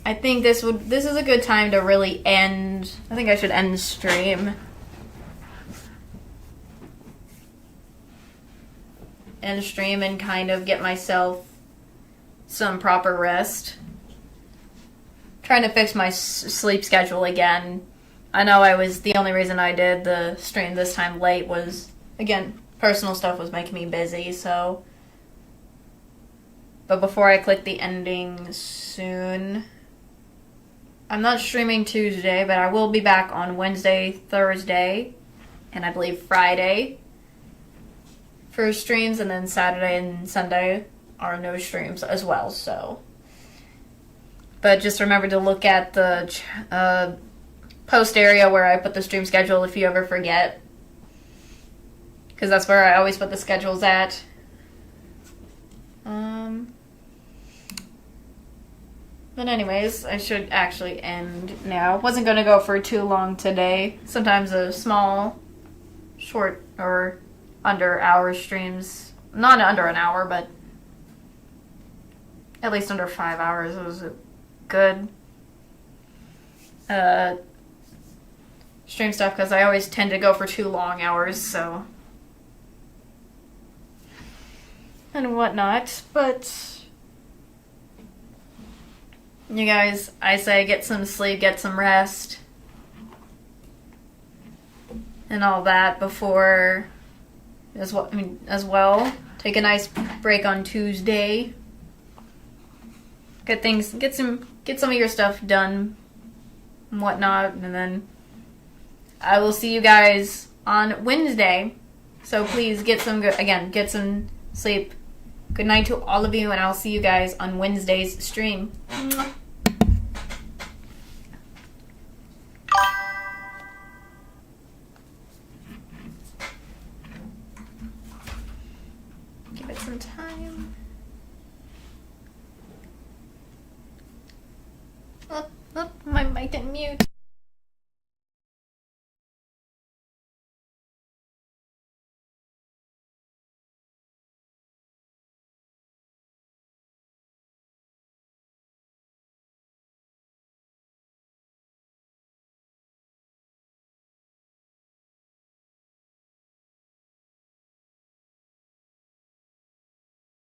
I think this is a good time to really end. I think I should end the stream. End the stream and kind of get myself some proper rest. Trying to fix my sleep schedule again. I know the only reason I did the stream this time late was, again, personal stuff was making me busy, so. But before I click the ending soon, I'm not streaming Tuesday, but I will be back on Wednesday, Thursday, and I believe Friday for streams, and then Saturday and Sunday are no streams as well, so. But just remember to look at the post area where I put the stream schedule if you ever forget. Because that's where I always put the schedules at. But anyways, I should actually end now. Wasn't going to go for too long today. Sometimes a small, short, or under hour streams. Not under an hour, but at least under 5 hours. It was good stream stuff because I always tend to go for too long hours, so. And whatnot, but. You guys, I say get some sleep, get some rest, and all that before, as well. Take a nice break on Tuesday. Get some of your stuff done, and whatnot, and then I will see you guys on Wednesday. So please get some sleep. Good night to all of you, and I'll see you guys on Wednesday's stream. Mwah. Give it some time. Oh, my mic didn't mute.